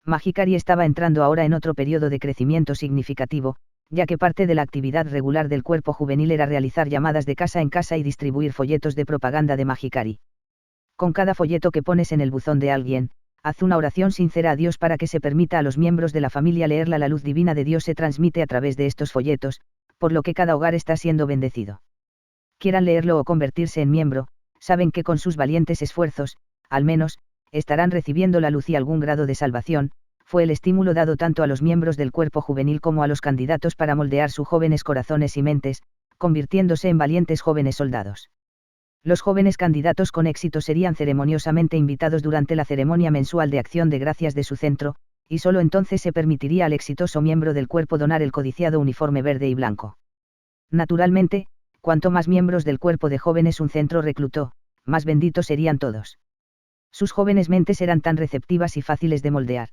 Magicari estaba entrando ahora en otro periodo de crecimiento significativo, ya que parte de la actividad regular del cuerpo juvenil era realizar llamadas de casa en casa y distribuir folletos de propaganda de Magicari. Con cada folleto que pones en el buzón de alguien, haz una oración sincera a Dios para que se permita a los miembros de la familia leerla. La luz divina de Dios se transmite a través de estos folletos, por lo que cada hogar está siendo bendecido. Quieran leerlo o convertirse en miembro, saben que con sus valientes esfuerzos, al menos, estarán recibiendo la luz y algún grado de salvación. Fue el estímulo dado tanto a los miembros del cuerpo juvenil como a los candidatos para moldear sus jóvenes corazones y mentes, convirtiéndose en valientes jóvenes soldados. Los jóvenes candidatos con éxito serían ceremoniosamente invitados durante la ceremonia mensual de acción de gracias de su centro, y solo entonces se permitiría al exitoso miembro del cuerpo donar el codiciado uniforme verde y blanco. Naturalmente, cuanto más miembros del cuerpo de jóvenes un centro reclutó, más benditos serían todos. Sus jóvenes mentes eran tan receptivas y fáciles de moldear.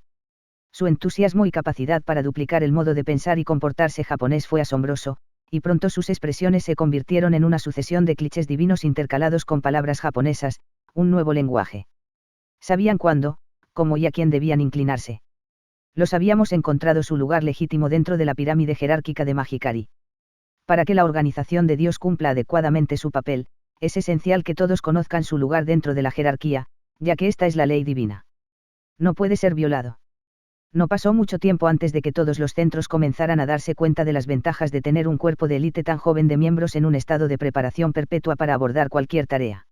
Su entusiasmo y capacidad para duplicar el modo de pensar y comportarse japonés fue asombroso, y pronto sus expresiones se convirtieron en una sucesión de clichés divinos intercalados con palabras japonesas, un nuevo lenguaje. Sabían cuándo, cómo y a quién debían inclinarse. Los habíamos encontrado su lugar legítimo dentro de la pirámide jerárquica de Magicari. Para que la organización de Dios cumpla adecuadamente su papel, es esencial que todos conozcan su lugar dentro de la jerarquía, ya que esta es la ley divina. No puede ser violado. No pasó mucho tiempo antes de que todos los centros comenzaran a darse cuenta de las ventajas de tener un cuerpo de élite tan joven de miembros en un estado de preparación perpetua para abordar cualquier tarea.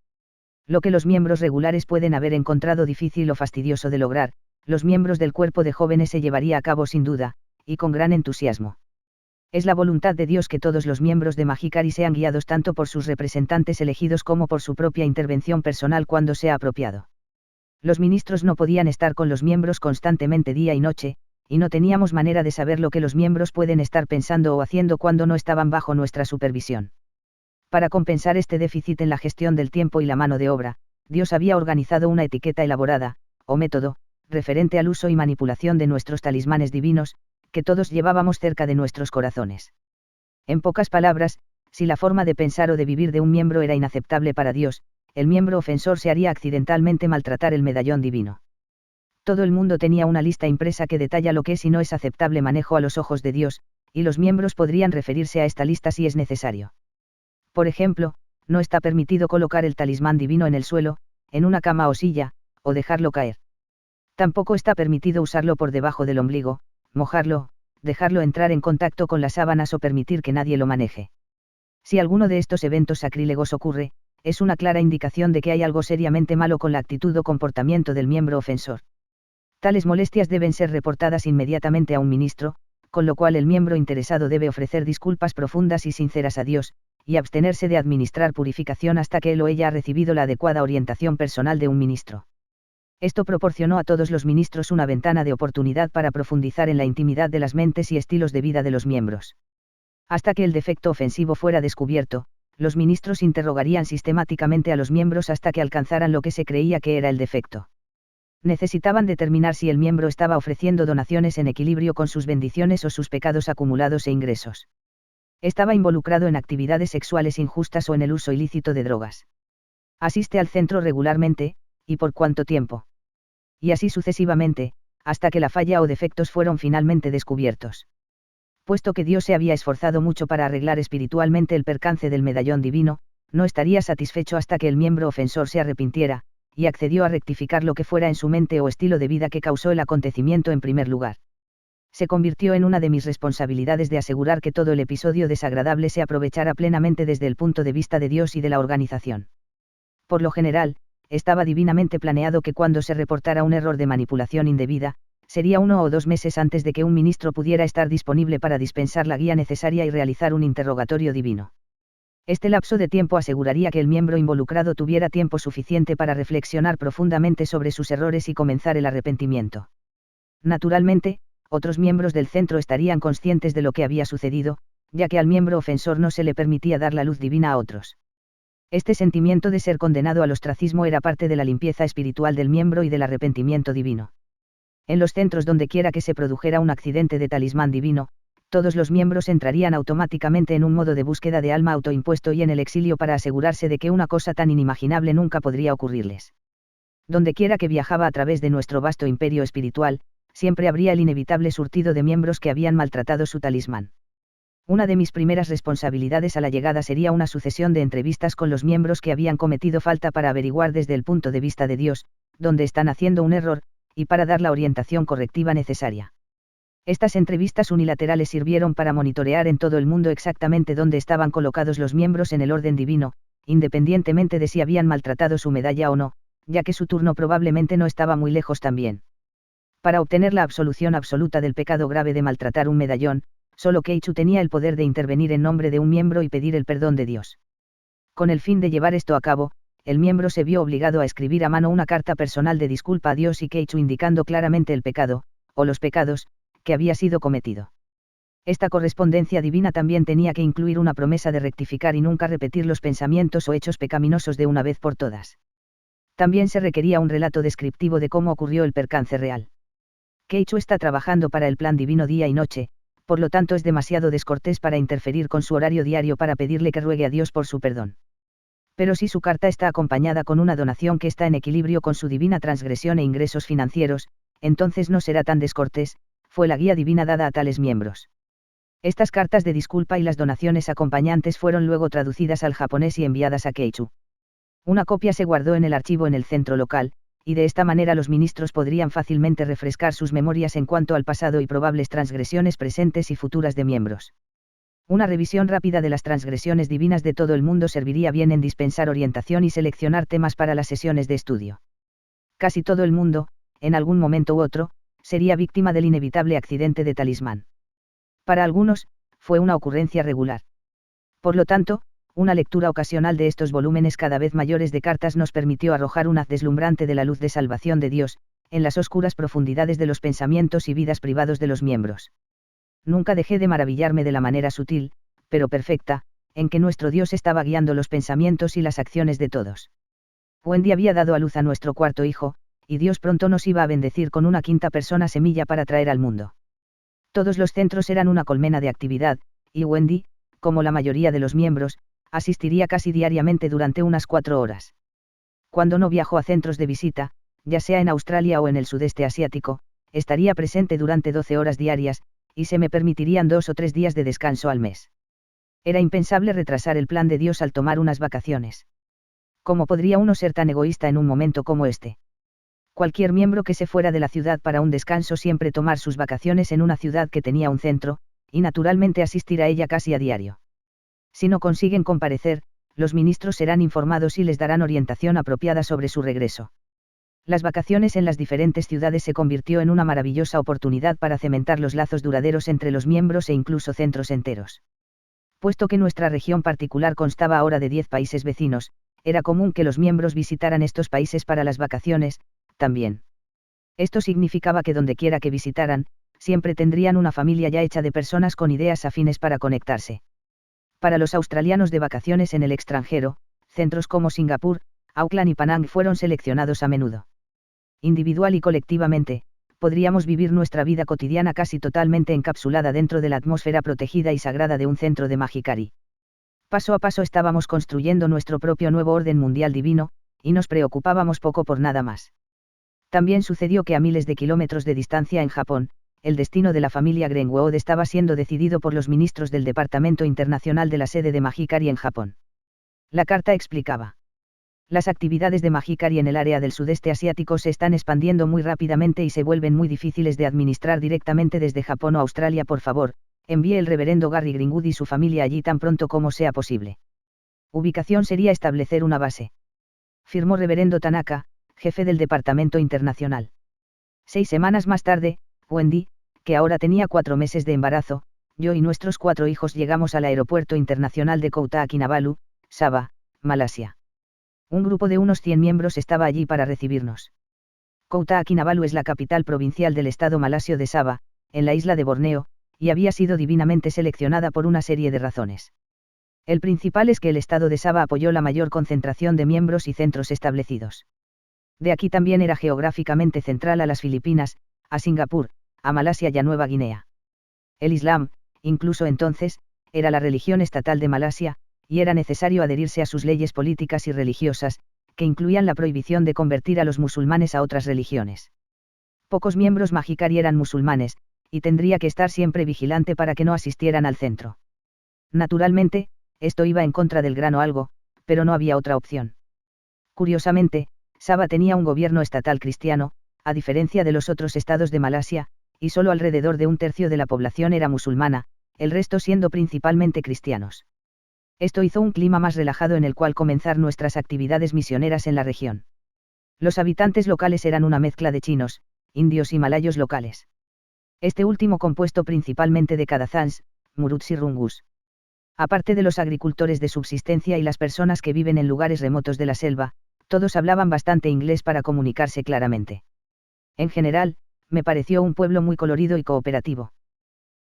Lo que los miembros regulares pueden haber encontrado difícil o fastidioso de lograr, los miembros del cuerpo de jóvenes se llevaría a cabo sin duda, y con gran entusiasmo. Es la voluntad de Dios que todos los miembros de Magicari sean guiados tanto por sus representantes elegidos como por su propia intervención personal cuando sea apropiado. Los ministros no podían estar con los miembros constantemente día y noche, y no teníamos manera de saber lo que los miembros pueden estar pensando o haciendo cuando no estaban bajo nuestra supervisión. Para compensar este déficit en la gestión del tiempo y la mano de obra, Dios había organizado una etiqueta elaborada, o método, referente al uso y manipulación de nuestros talismanes divinos, que todos llevábamos cerca de nuestros corazones. En pocas palabras, si la forma de pensar o de vivir de un miembro era inaceptable para Dios, el miembro ofensor se haría accidentalmente maltratar el medallón divino. Todo el mundo tenía una lista impresa que detalla lo que es y no es aceptable manejo a los ojos de Dios, y los miembros podrían referirse a esta lista si es necesario. Por ejemplo, no está permitido colocar el talismán divino en el suelo, en una cama o silla, o dejarlo caer. Tampoco está permitido usarlo por debajo del ombligo, mojarlo, dejarlo entrar en contacto con las sábanas o permitir que nadie lo maneje. Si alguno de estos eventos sacrílegos ocurre, es una clara indicación de que hay algo seriamente malo con la actitud o comportamiento del miembro ofensor. Tales molestias deben ser reportadas inmediatamente a un ministro, con lo cual el miembro interesado debe ofrecer disculpas profundas y sinceras a Dios, y abstenerse de administrar purificación hasta que él o ella ha recibido la adecuada orientación personal de un ministro. Esto proporcionó a todos los ministros una ventana de oportunidad para profundizar en la intimidad de las mentes y estilos de vida de los miembros. Hasta que el defecto ofensivo fuera descubierto, los ministros interrogarían sistemáticamente a los miembros hasta que alcanzaran lo que se creía que era el defecto. Necesitaban determinar si el miembro estaba ofreciendo donaciones en equilibrio con sus bendiciones o sus pecados acumulados e ingresos. Estaba involucrado en actividades sexuales injustas o en el uso ilícito de drogas. Asiste al centro regularmente, ¿y por cuánto tiempo? Y así sucesivamente, hasta que la falla o defectos fueron finalmente descubiertos. Puesto que Dios se había esforzado mucho para arreglar espiritualmente el percance del medallón divino, no estaría satisfecho hasta que el miembro ofensor se arrepintiera, y accedió a rectificar lo que fuera en su mente o estilo de vida que causó el acontecimiento en primer lugar. Se convirtió en una de mis responsabilidades de asegurar que todo el episodio desagradable se aprovechara plenamente desde el punto de vista de Dios y de la organización. Por lo general, estaba divinamente planeado que cuando se reportara un error de manipulación indebida, sería 1 o 2 meses antes de que un ministro pudiera estar disponible para dispensar la guía necesaria y realizar un interrogatorio divino. Este lapso de tiempo aseguraría que el miembro involucrado tuviera tiempo suficiente para reflexionar profundamente sobre sus errores y comenzar el arrepentimiento. Naturalmente, otros miembros del centro estarían conscientes de lo que había sucedido, ya que al miembro ofensor no se le permitía dar la luz divina a otros. Este sentimiento de ser condenado al ostracismo era parte de la limpieza espiritual del miembro y del arrepentimiento divino. En los centros donde quiera que se produjera un accidente de talismán divino, todos los miembros entrarían automáticamente en un modo de búsqueda de alma autoimpuesto y en el exilio para asegurarse de que una cosa tan inimaginable nunca podría ocurrirles. Donde quiera que viajaba a través de nuestro vasto imperio espiritual, siempre habría el inevitable surtido de miembros que habían maltratado su talismán. Una de mis primeras responsabilidades a la llegada sería una sucesión de entrevistas con los miembros que habían cometido falta para averiguar desde el punto de vista de Dios, dónde están haciendo un error, y para dar la orientación correctiva necesaria. Estas entrevistas unilaterales sirvieron para monitorear en todo el mundo exactamente dónde estaban colocados los miembros en el orden divino, independientemente de si habían maltratado su medalla o no, ya que su turno probablemente no estaba muy lejos también. Para obtener la absolución absoluta del pecado grave de maltratar un medallón, solo Keichu tenía el poder de intervenir en nombre de un miembro y pedir el perdón de Dios. Con el fin de llevar esto a cabo, el miembro se vio obligado a escribir a mano una carta personal de disculpa a Dios y Keichu indicando claramente el pecado, o los pecados, que había sido cometido. Esta correspondencia divina también tenía que incluir una promesa de rectificar y nunca repetir los pensamientos o hechos pecaminosos de una vez por todas. También se requería un relato descriptivo de cómo ocurrió el percance real. Keichu está trabajando para el plan divino día y noche, por lo tanto es demasiado descortés para interferir con su horario diario para pedirle que ruegue a Dios por su perdón. Pero si su carta está acompañada con una donación que está en equilibrio con su divina transgresión e ingresos financieros, entonces no será tan descortés, fue la guía divina dada a tales miembros. Estas cartas de disculpa y las donaciones acompañantes fueron luego traducidas al japonés y enviadas a Keichu. Una copia se guardó en el archivo en el centro local, y de esta manera los ministros podrían fácilmente refrescar sus memorias en cuanto al pasado y probables transgresiones presentes y futuras de miembros. Una revisión rápida de las transgresiones divinas de todo el mundo serviría bien en dispensar orientación y seleccionar temas para las sesiones de estudio. Casi todo el mundo, en algún momento u otro, sería víctima del inevitable accidente de talismán. Para algunos, fue una ocurrencia regular. Por lo tanto, una lectura ocasional de estos volúmenes cada vez mayores de cartas nos permitió arrojar un haz deslumbrante de la luz de salvación de Dios, en las oscuras profundidades de los pensamientos y vidas privados de los miembros. Nunca dejé de maravillarme de la manera sutil, pero perfecta, en que nuestro Dios estaba guiando los pensamientos y las acciones de todos. Wendy había dado a luz a nuestro cuarto hijo, y Dios pronto nos iba a bendecir con una quinta persona semilla para traer al mundo. Todos los centros eran una colmena de actividad, y Wendy, como la mayoría de los miembros, asistiría casi diariamente durante unas 4 horas. Cuando no viajó a centros de visita, ya sea en Australia o en el sudeste asiático, estaría presente durante 12 horas diarias, y se me permitirían 2 o 3 días de descanso al mes. Era impensable retrasar el plan de Dios al tomar unas vacaciones. ¿Cómo podría uno ser tan egoísta en un momento como este? Cualquier miembro que se fuera de la ciudad para un descanso siempre tomar sus vacaciones en una ciudad que tenía un centro, y naturalmente asistir a ella casi a diario. Si no consiguen comparecer, los ministros serán informados y les darán orientación apropiada sobre su regreso. Las vacaciones en las diferentes ciudades se convirtió en una maravillosa oportunidad para cementar los lazos duraderos entre los miembros e incluso centros enteros. Puesto que nuestra región particular constaba ahora de 10 países vecinos, era común que los miembros visitaran estos países para las vacaciones, también. Esto significaba que dondequiera que visitaran, siempre tendrían una familia ya hecha de personas con ideas afines para conectarse. Para los australianos de vacaciones en el extranjero, centros como Singapur, Auckland y Penang fueron seleccionados a menudo. Individual y colectivamente, podríamos vivir nuestra vida cotidiana casi totalmente encapsulada dentro de la atmósfera protegida y sagrada de un centro de Magikari. Paso a paso estábamos construyendo nuestro propio nuevo orden mundial divino, y nos preocupábamos poco por nada más. También sucedió que a miles de kilómetros de distancia en Japón, el destino de la familia Greenwood estaba siendo decidido por los ministros del Departamento Internacional de la sede de Magikari en Japón. La carta explicaba. Las actividades de Magikari en el área del sudeste asiático se están expandiendo muy rápidamente y se vuelven muy difíciles de administrar directamente desde Japón o Australia. Por favor, envíe el reverendo Gary Greenwood y su familia allí tan pronto como sea posible. Ubicación sería establecer una base. Firmó reverendo Tanaka, jefe del Departamento Internacional. 6 semanas más tarde, Wendy, que ahora tenía 4 meses de embarazo, yo y nuestros 4 hijos llegamos al Aeropuerto Internacional de Kota Kinabalu, Sabah, Malasia. Un grupo de unos 100 miembros estaba allí para recibirnos. Kota Kinabalu es la capital provincial del estado malasio de Sabah, en la isla de Borneo, y había sido divinamente seleccionada por una serie de razones. El principal es que el estado de Sabah apoyó la mayor concentración de miembros y centros establecidos. De aquí también era geográficamente central a las Filipinas, a Singapur, a Malasia y a Nueva Guinea. El Islam, incluso entonces, era la religión estatal de Malasia, y era necesario adherirse a sus leyes políticas y religiosas, que incluían la prohibición de convertir a los musulmanes a otras religiones. Pocos miembros Magikari eran musulmanes, y tendría que estar siempre vigilante para que no asistieran al centro. Naturalmente, esto iba en contra del grano algo, pero no había otra opción. Curiosamente, Sabah tenía un gobierno estatal cristiano, a diferencia de los otros estados de Malasia, y solo alrededor de 1/3 de la población era musulmana, el resto siendo principalmente cristianos. Esto hizo un clima más relajado en el cual comenzar nuestras actividades misioneras en la región. Los habitantes locales eran una mezcla de chinos, indios y malayos locales. Este último compuesto principalmente de Kadazans, Muruts y Rungus. Aparte de los agricultores de subsistencia y las personas que viven en lugares remotos de la selva, todos hablaban bastante inglés para comunicarse claramente. En general, me pareció un pueblo muy colorido y cooperativo.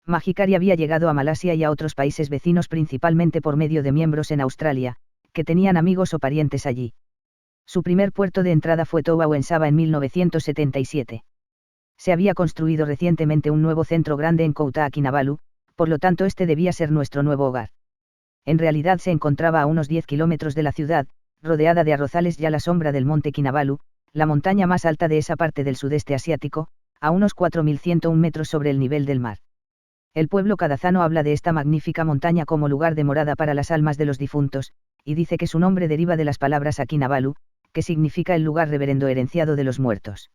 Magikari había llegado a Malasia y a otros países vecinos principalmente por medio de miembros en Australia, que tenían amigos o parientes allí. Su primer puerto de entrada fue Towau en Sabah en 1977. Se había construido recientemente un nuevo centro grande en Kota Kinabalu, por lo tanto este debía ser nuestro nuevo hogar. En realidad se encontraba a unos 10 kilómetros de la ciudad, rodeada de arrozales y a la sombra del monte Kinabalu, la montaña más alta de esa parte del sudeste asiático, a unos 4.101 metros sobre el nivel del mar. El pueblo kadazano habla de esta magnífica montaña como lugar de morada para las almas de los difuntos, y dice que su nombre deriva de las palabras Akinabalu, que significa el lugar reverendo herenciado de los muertos.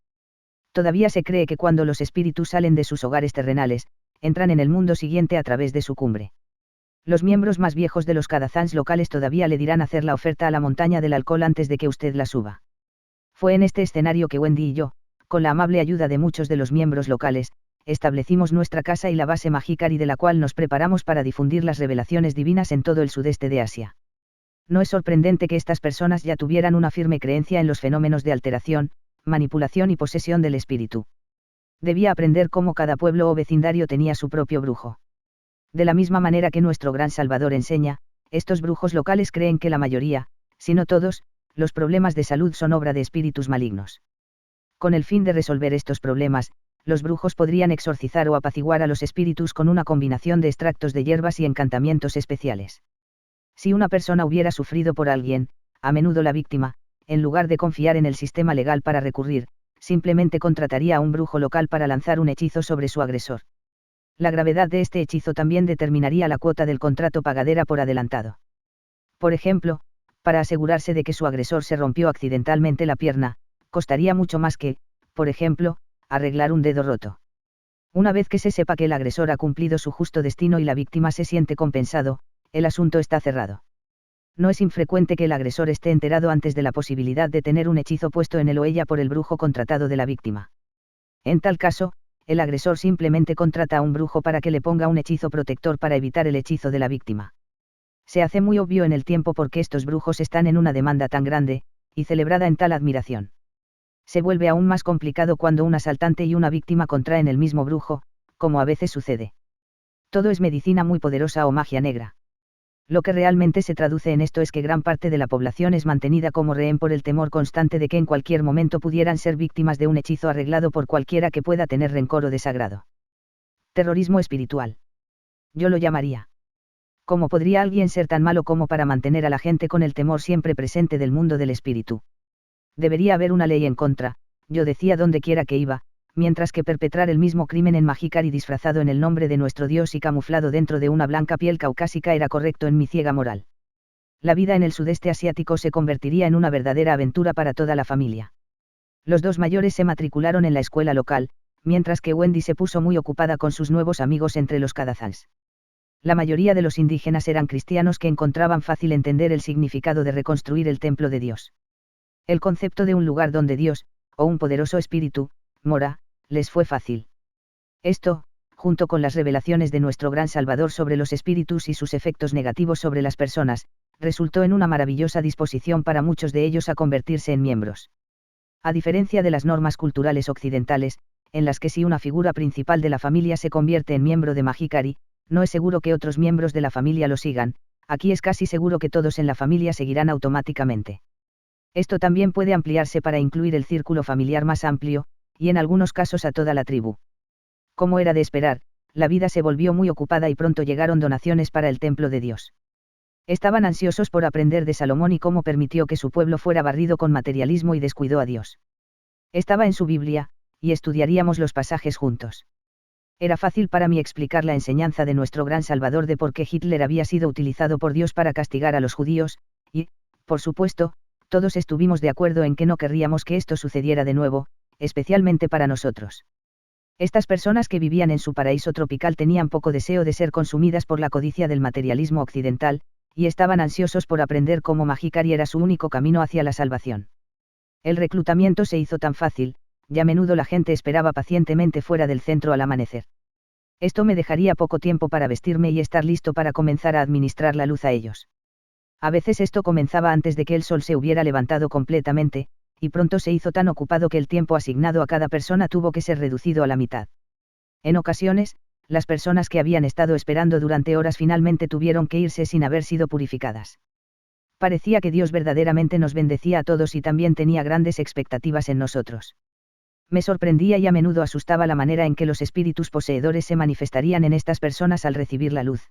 Todavía se cree que cuando los espíritus salen de sus hogares terrenales, entran en el mundo siguiente a través de su cumbre. Los miembros más viejos de los kadazans locales todavía le dirán hacer la oferta a la montaña del alcohol antes de que usted la suba. Fue en este escenario que Wendy y yo, con la amable ayuda de muchos de los miembros locales, establecimos nuestra casa y la base Magikari de la cual nos preparamos para difundir las revelaciones divinas en todo el sudeste de Asia. No es sorprendente que estas personas ya tuvieran una firme creencia en los fenómenos de alteración, manipulación y posesión del espíritu. Debía aprender cómo cada pueblo o vecindario tenía su propio brujo. De la misma manera que nuestro gran Salvador enseña, estos brujos locales creen que la mayoría, si no todos, los problemas de salud son obra de espíritus malignos. Con el fin de resolver estos problemas, los brujos podrían exorcizar o apaciguar a los espíritus con una combinación de extractos de hierbas y encantamientos especiales. Si una persona hubiera sufrido por alguien, a menudo la víctima, en lugar de confiar en el sistema legal para recurrir, simplemente contrataría a un brujo local para lanzar un hechizo sobre su agresor. La gravedad de este hechizo también determinaría la cuota del contrato pagadera por adelantado. Por ejemplo, para asegurarse de que su agresor se rompió accidentalmente la pierna, costaría mucho más que, por ejemplo, arreglar un dedo roto. Una vez que se sepa que el agresor ha cumplido su justo destino y la víctima se siente compensado, el asunto está cerrado. No es infrecuente que el agresor esté enterado antes de la posibilidad de tener un hechizo puesto en él o ella por el brujo contratado de la víctima. En tal caso, el agresor simplemente contrata a un brujo para que le ponga un hechizo protector para evitar el hechizo de la víctima. Se hace muy obvio en el tiempo por qué estos brujos están en una demanda tan grande, y celebrada en tal admiración. Se vuelve aún más complicado cuando un asaltante y una víctima contraen el mismo brujo, como a veces sucede. Todo es medicina muy poderosa o magia negra. Lo que realmente se traduce en esto es que gran parte de la población es mantenida como rehén por el temor constante de que en cualquier momento pudieran ser víctimas de un hechizo arreglado por cualquiera que pueda tener rencor o desagrado. Terrorismo espiritual. Yo lo llamaría. ¿Cómo podría alguien ser tan malo como para mantener a la gente con el temor siempre presente del mundo del espíritu? Debería haber una ley en contra, yo decía donde quiera que iba, mientras que perpetrar el mismo crimen en Magikari disfrazado en el nombre de nuestro Dios y camuflado dentro de una blanca piel caucásica era correcto en mi ciega moral. La vida en el sudeste asiático se convertiría en una verdadera aventura para toda la familia. Los dos mayores se matricularon en la escuela local, mientras que Wendy se puso muy ocupada con sus nuevos amigos entre los Kadazans. La mayoría de los indígenas eran cristianos que encontraban fácil entender el significado de reconstruir el templo de Dios. El concepto de un lugar donde Dios, o un poderoso espíritu, mora, les fue fácil. Esto, junto con las revelaciones de nuestro gran Salvador sobre los espíritus y sus efectos negativos sobre las personas, resultó en una maravillosa disposición para muchos de ellos a convertirse en miembros. A diferencia de las normas culturales occidentales, en las que si una figura principal de la familia se convierte en miembro de Mahikari, no es seguro que otros miembros de la familia lo sigan, aquí es casi seguro que todos en la familia seguirán automáticamente. Esto también puede ampliarse para incluir el círculo familiar más amplio, y en algunos casos a toda la tribu. Como era de esperar, la vida se volvió muy ocupada y pronto llegaron donaciones para el templo de Dios. Estaban ansiosos por aprender de Salomón y cómo permitió que su pueblo fuera barrido con materialismo y descuidó a Dios. Estaba en su Biblia, y estudiaríamos los pasajes juntos. Era fácil para mí explicar la enseñanza de nuestro gran Salvador de por qué Hitler había sido utilizado por Dios para castigar a los judíos, y, por supuesto, todos estuvimos de acuerdo en que no querríamos que esto sucediera de nuevo, especialmente para nosotros. Estas personas que vivían en su paraíso tropical tenían poco deseo de ser consumidas por la codicia del materialismo occidental, y estaban ansiosos por aprender cómo Mahikari era su único camino hacia la salvación. El reclutamiento se hizo tan fácil, y a menudo la gente esperaba pacientemente fuera del centro al amanecer. Esto me dejaría poco tiempo para vestirme y estar listo para comenzar a administrar la luz a ellos. A veces esto comenzaba antes de que el sol se hubiera levantado completamente, y pronto se hizo tan ocupado que el tiempo asignado a cada persona tuvo que ser reducido a la mitad. En ocasiones, las personas que habían estado esperando durante horas finalmente tuvieron que irse sin haber sido purificadas. Parecía que Dios verdaderamente nos bendecía a todos y también tenía grandes expectativas en nosotros. Me sorprendía y a menudo asustaba la manera en que los espíritus poseedores se manifestarían en estas personas al recibir la luz.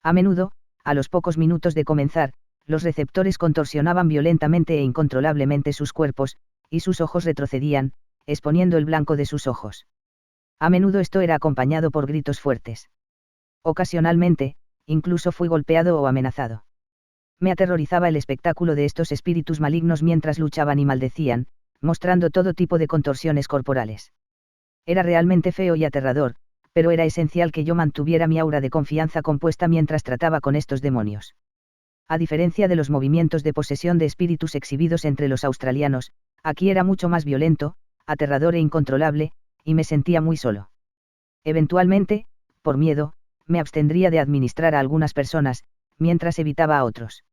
A menudo, a los pocos minutos de comenzar, los receptores contorsionaban violentamente e incontrolablemente sus cuerpos, y sus ojos retrocedían, exponiendo el blanco de sus ojos. A menudo esto era acompañado por gritos fuertes. Ocasionalmente, incluso fui golpeado o amenazado. Me aterrorizaba el espectáculo de estos espíritus malignos mientras luchaban y maldecían, mostrando todo tipo de contorsiones corporales. Era realmente feo y aterrador, pero era esencial que yo mantuviera mi aura de confianza compuesta mientras trataba con estos demonios. A diferencia de los movimientos de posesión de espíritus exhibidos entre los australianos, aquí era mucho más violento, aterrador e incontrolable, y me sentía muy solo. Eventualmente, por miedo, me abstendría de administrar a algunas personas, mientras evitaba a otros.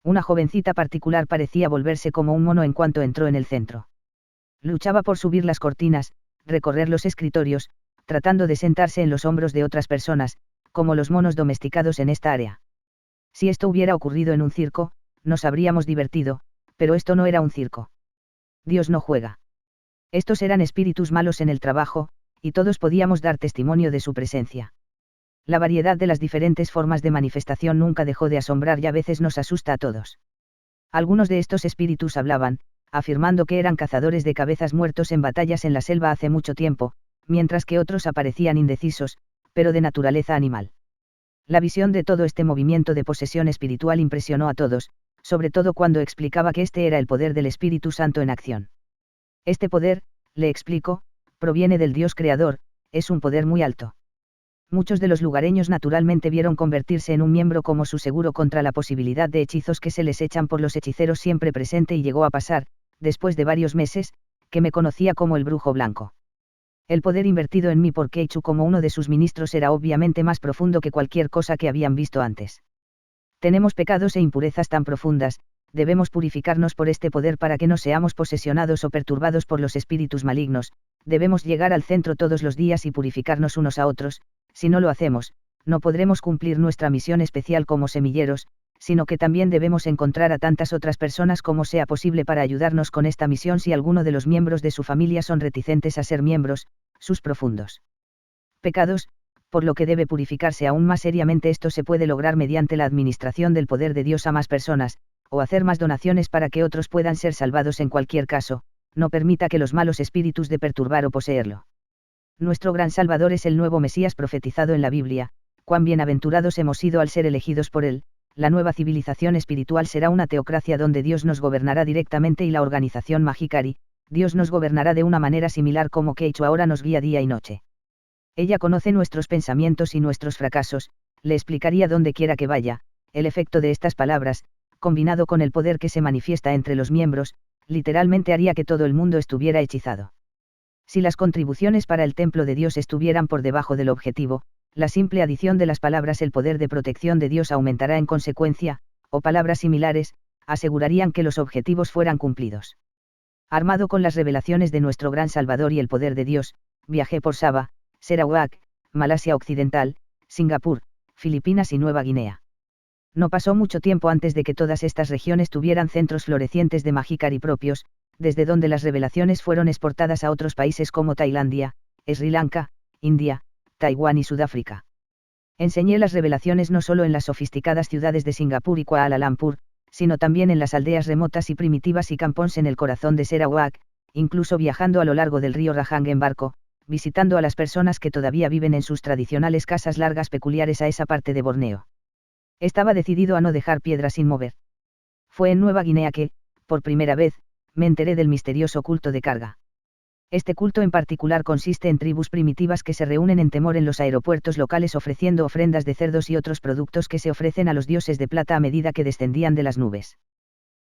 Una jovencita particular parecía volverse como un mono en cuanto entró en el centro. Luchaba por subir las cortinas, recorrer los escritorios, tratando de sentarse en los hombros de otras personas, como los monos domesticados en esta área. Si esto hubiera ocurrido en un circo, nos habríamos divertido, pero esto no era un circo. Dios no juega. Estos eran espíritus malos en el trabajo, y todos podíamos dar testimonio de su presencia. La variedad de las diferentes formas de manifestación nunca dejó de asombrar y a veces nos asusta a todos. Algunos de estos espíritus hablaban, afirmando que eran cazadores de cabezas muertos en batallas en la selva hace mucho tiempo, mientras que otros aparecían indecisos, pero de naturaleza animal. La visión de todo este movimiento de posesión espiritual impresionó a todos, sobre todo cuando explicaba que este era el poder del Espíritu Santo en acción. Este poder, le explico, proviene del Dios Creador, es un poder muy alto. Muchos de los lugareños naturalmente vieron convertirse en un miembro como su seguro contra la posibilidad de hechizos que se les echan por los hechiceros siempre presente y llegó a pasar, después de varios meses, que me conocía como el brujo blanco. El poder invertido en mí por Keichu como uno de sus ministros era obviamente más profundo que cualquier cosa que habían visto antes. Tenemos pecados e impurezas tan profundas, debemos purificarnos por este poder para que no seamos posesionados o perturbados por los espíritus malignos, debemos llegar al centro todos los días y purificarnos unos a otros. Si no lo hacemos, no podremos cumplir nuestra misión especial como semilleros, sino que también debemos encontrar a tantas otras personas como sea posible para ayudarnos con esta misión si alguno de los miembros de su familia son reticentes a ser miembros, sus profundos pecados, por lo que debe purificarse aún más seriamente. Esto se puede lograr mediante la administración del poder de Dios a más personas, o hacer más donaciones para que otros puedan ser salvados. En cualquier caso, no permita que los malos espíritus de perturbar o poseerlo. Nuestro gran Salvador es el nuevo Mesías profetizado en la Biblia, cuán bienaventurados hemos sido al ser elegidos por él, la nueva civilización espiritual será una teocracia donde Dios nos gobernará directamente y la organización Mahikari, Dios nos gobernará de una manera similar como Keicho ahora nos guía día y noche. Ella conoce nuestros pensamientos y nuestros fracasos, le explicaría donde quiera que vaya, el efecto de estas palabras, combinado con el poder que se manifiesta entre los miembros, literalmente haría que todo el mundo estuviera hechizado. Si las contribuciones para el templo de Dios estuvieran por debajo del objetivo, la simple adición de las palabras el poder de protección de Dios aumentará en consecuencia, o palabras similares, asegurarían que los objetivos fueran cumplidos. Armado con las revelaciones de nuestro gran Salvador y el poder de Dios, viajé por Sabah, Sarawak, Malasia Occidental, Singapur, Filipinas y Nueva Guinea. No pasó mucho tiempo antes de que todas estas regiones tuvieran centros florecientes de Mahikari propios, desde donde las revelaciones fueron exportadas a otros países como Tailandia, Sri Lanka, India, Taiwán y Sudáfrica. Enseñé las revelaciones no solo en las sofisticadas ciudades de Singapur y Kuala Lumpur, sino también en las aldeas remotas y primitivas y campones en el corazón de Sarawak, incluso viajando a lo largo del río Rahang en barco, visitando a las personas que todavía viven en sus tradicionales casas largas peculiares a esa parte de Borneo. Estaba decidido a no dejar piedra sin mover. Fue en Nueva Guinea que, por primera vez, me enteré del misterioso culto de carga. Este culto en particular consiste en tribus primitivas que se reúnen en temor en los aeropuertos locales ofreciendo ofrendas de cerdos y otros productos que se ofrecen a los dioses de plata a medida que descendían de las nubes.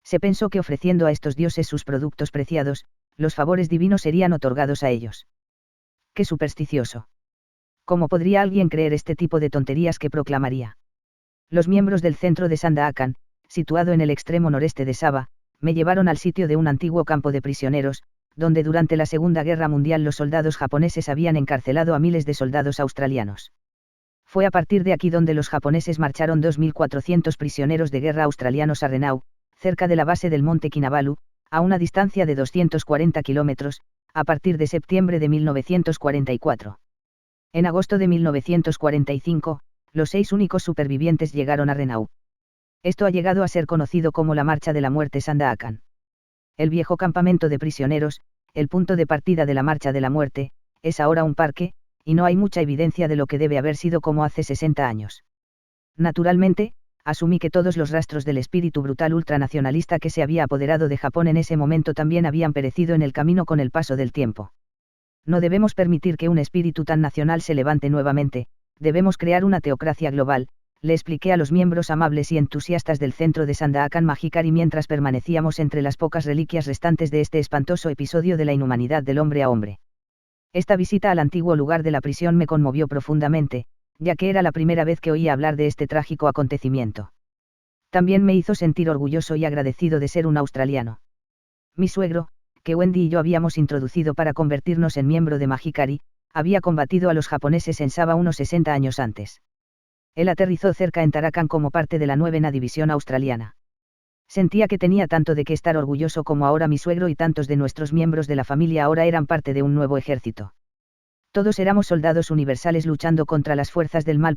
Se pensó que ofreciendo a estos dioses sus productos preciados, los favores divinos serían otorgados a ellos. ¡Qué supersticioso! ¿Cómo podría alguien creer este tipo de tonterías que proclamaría? Los miembros del centro de Sandakan, situado en el extremo noreste de Sabah, me llevaron al sitio de un antiguo campo de prisioneros, donde durante la Segunda Guerra Mundial los soldados japoneses habían encarcelado a miles de soldados australianos. Fue a partir de aquí donde los japoneses marcharon 2.400 prisioneros de guerra australianos a Renau, cerca de la base del monte Kinabalu, a una distancia de 240 kilómetros, a partir de septiembre de 1944. En agosto de 1945, los 6 únicos supervivientes llegaron a Renau. Esto ha llegado a ser conocido como la Marcha de la Muerte Sandakan. El viejo campamento de prisioneros, el punto de partida de la Marcha de la Muerte, es ahora un parque, y no hay mucha evidencia de lo que debe haber sido como hace 60 años. Naturalmente, asumí que todos los rastros del espíritu brutal ultranacionalista que se había apoderado de Japón en ese momento también habían perecido en el camino con el paso del tiempo. No debemos permitir que un espíritu tan nacional se levante nuevamente, debemos crear una teocracia global, le expliqué a los miembros amables y entusiastas del centro de Sandakan Mahikari mientras permanecíamos entre las pocas reliquias restantes de este espantoso episodio de la inhumanidad del hombre a hombre. Esta visita al antiguo lugar de la prisión me conmovió profundamente, ya que era la primera vez que oía hablar de este trágico acontecimiento. También me hizo sentir orgulloso y agradecido de ser un australiano. Mi suegro, que Wendy y yo habíamos introducido para convertirnos en miembro de Mahikari, había combatido a los japoneses en Sabah unos 60 años antes. Él aterrizó cerca en Tarakan como parte de la 9ª división australiana. Sentía que tenía tanto de qué estar orgulloso como ahora mi suegro y tantos de nuestros miembros de la familia ahora eran parte de un nuevo ejército. Todos éramos soldados universales luchando contra las fuerzas del mal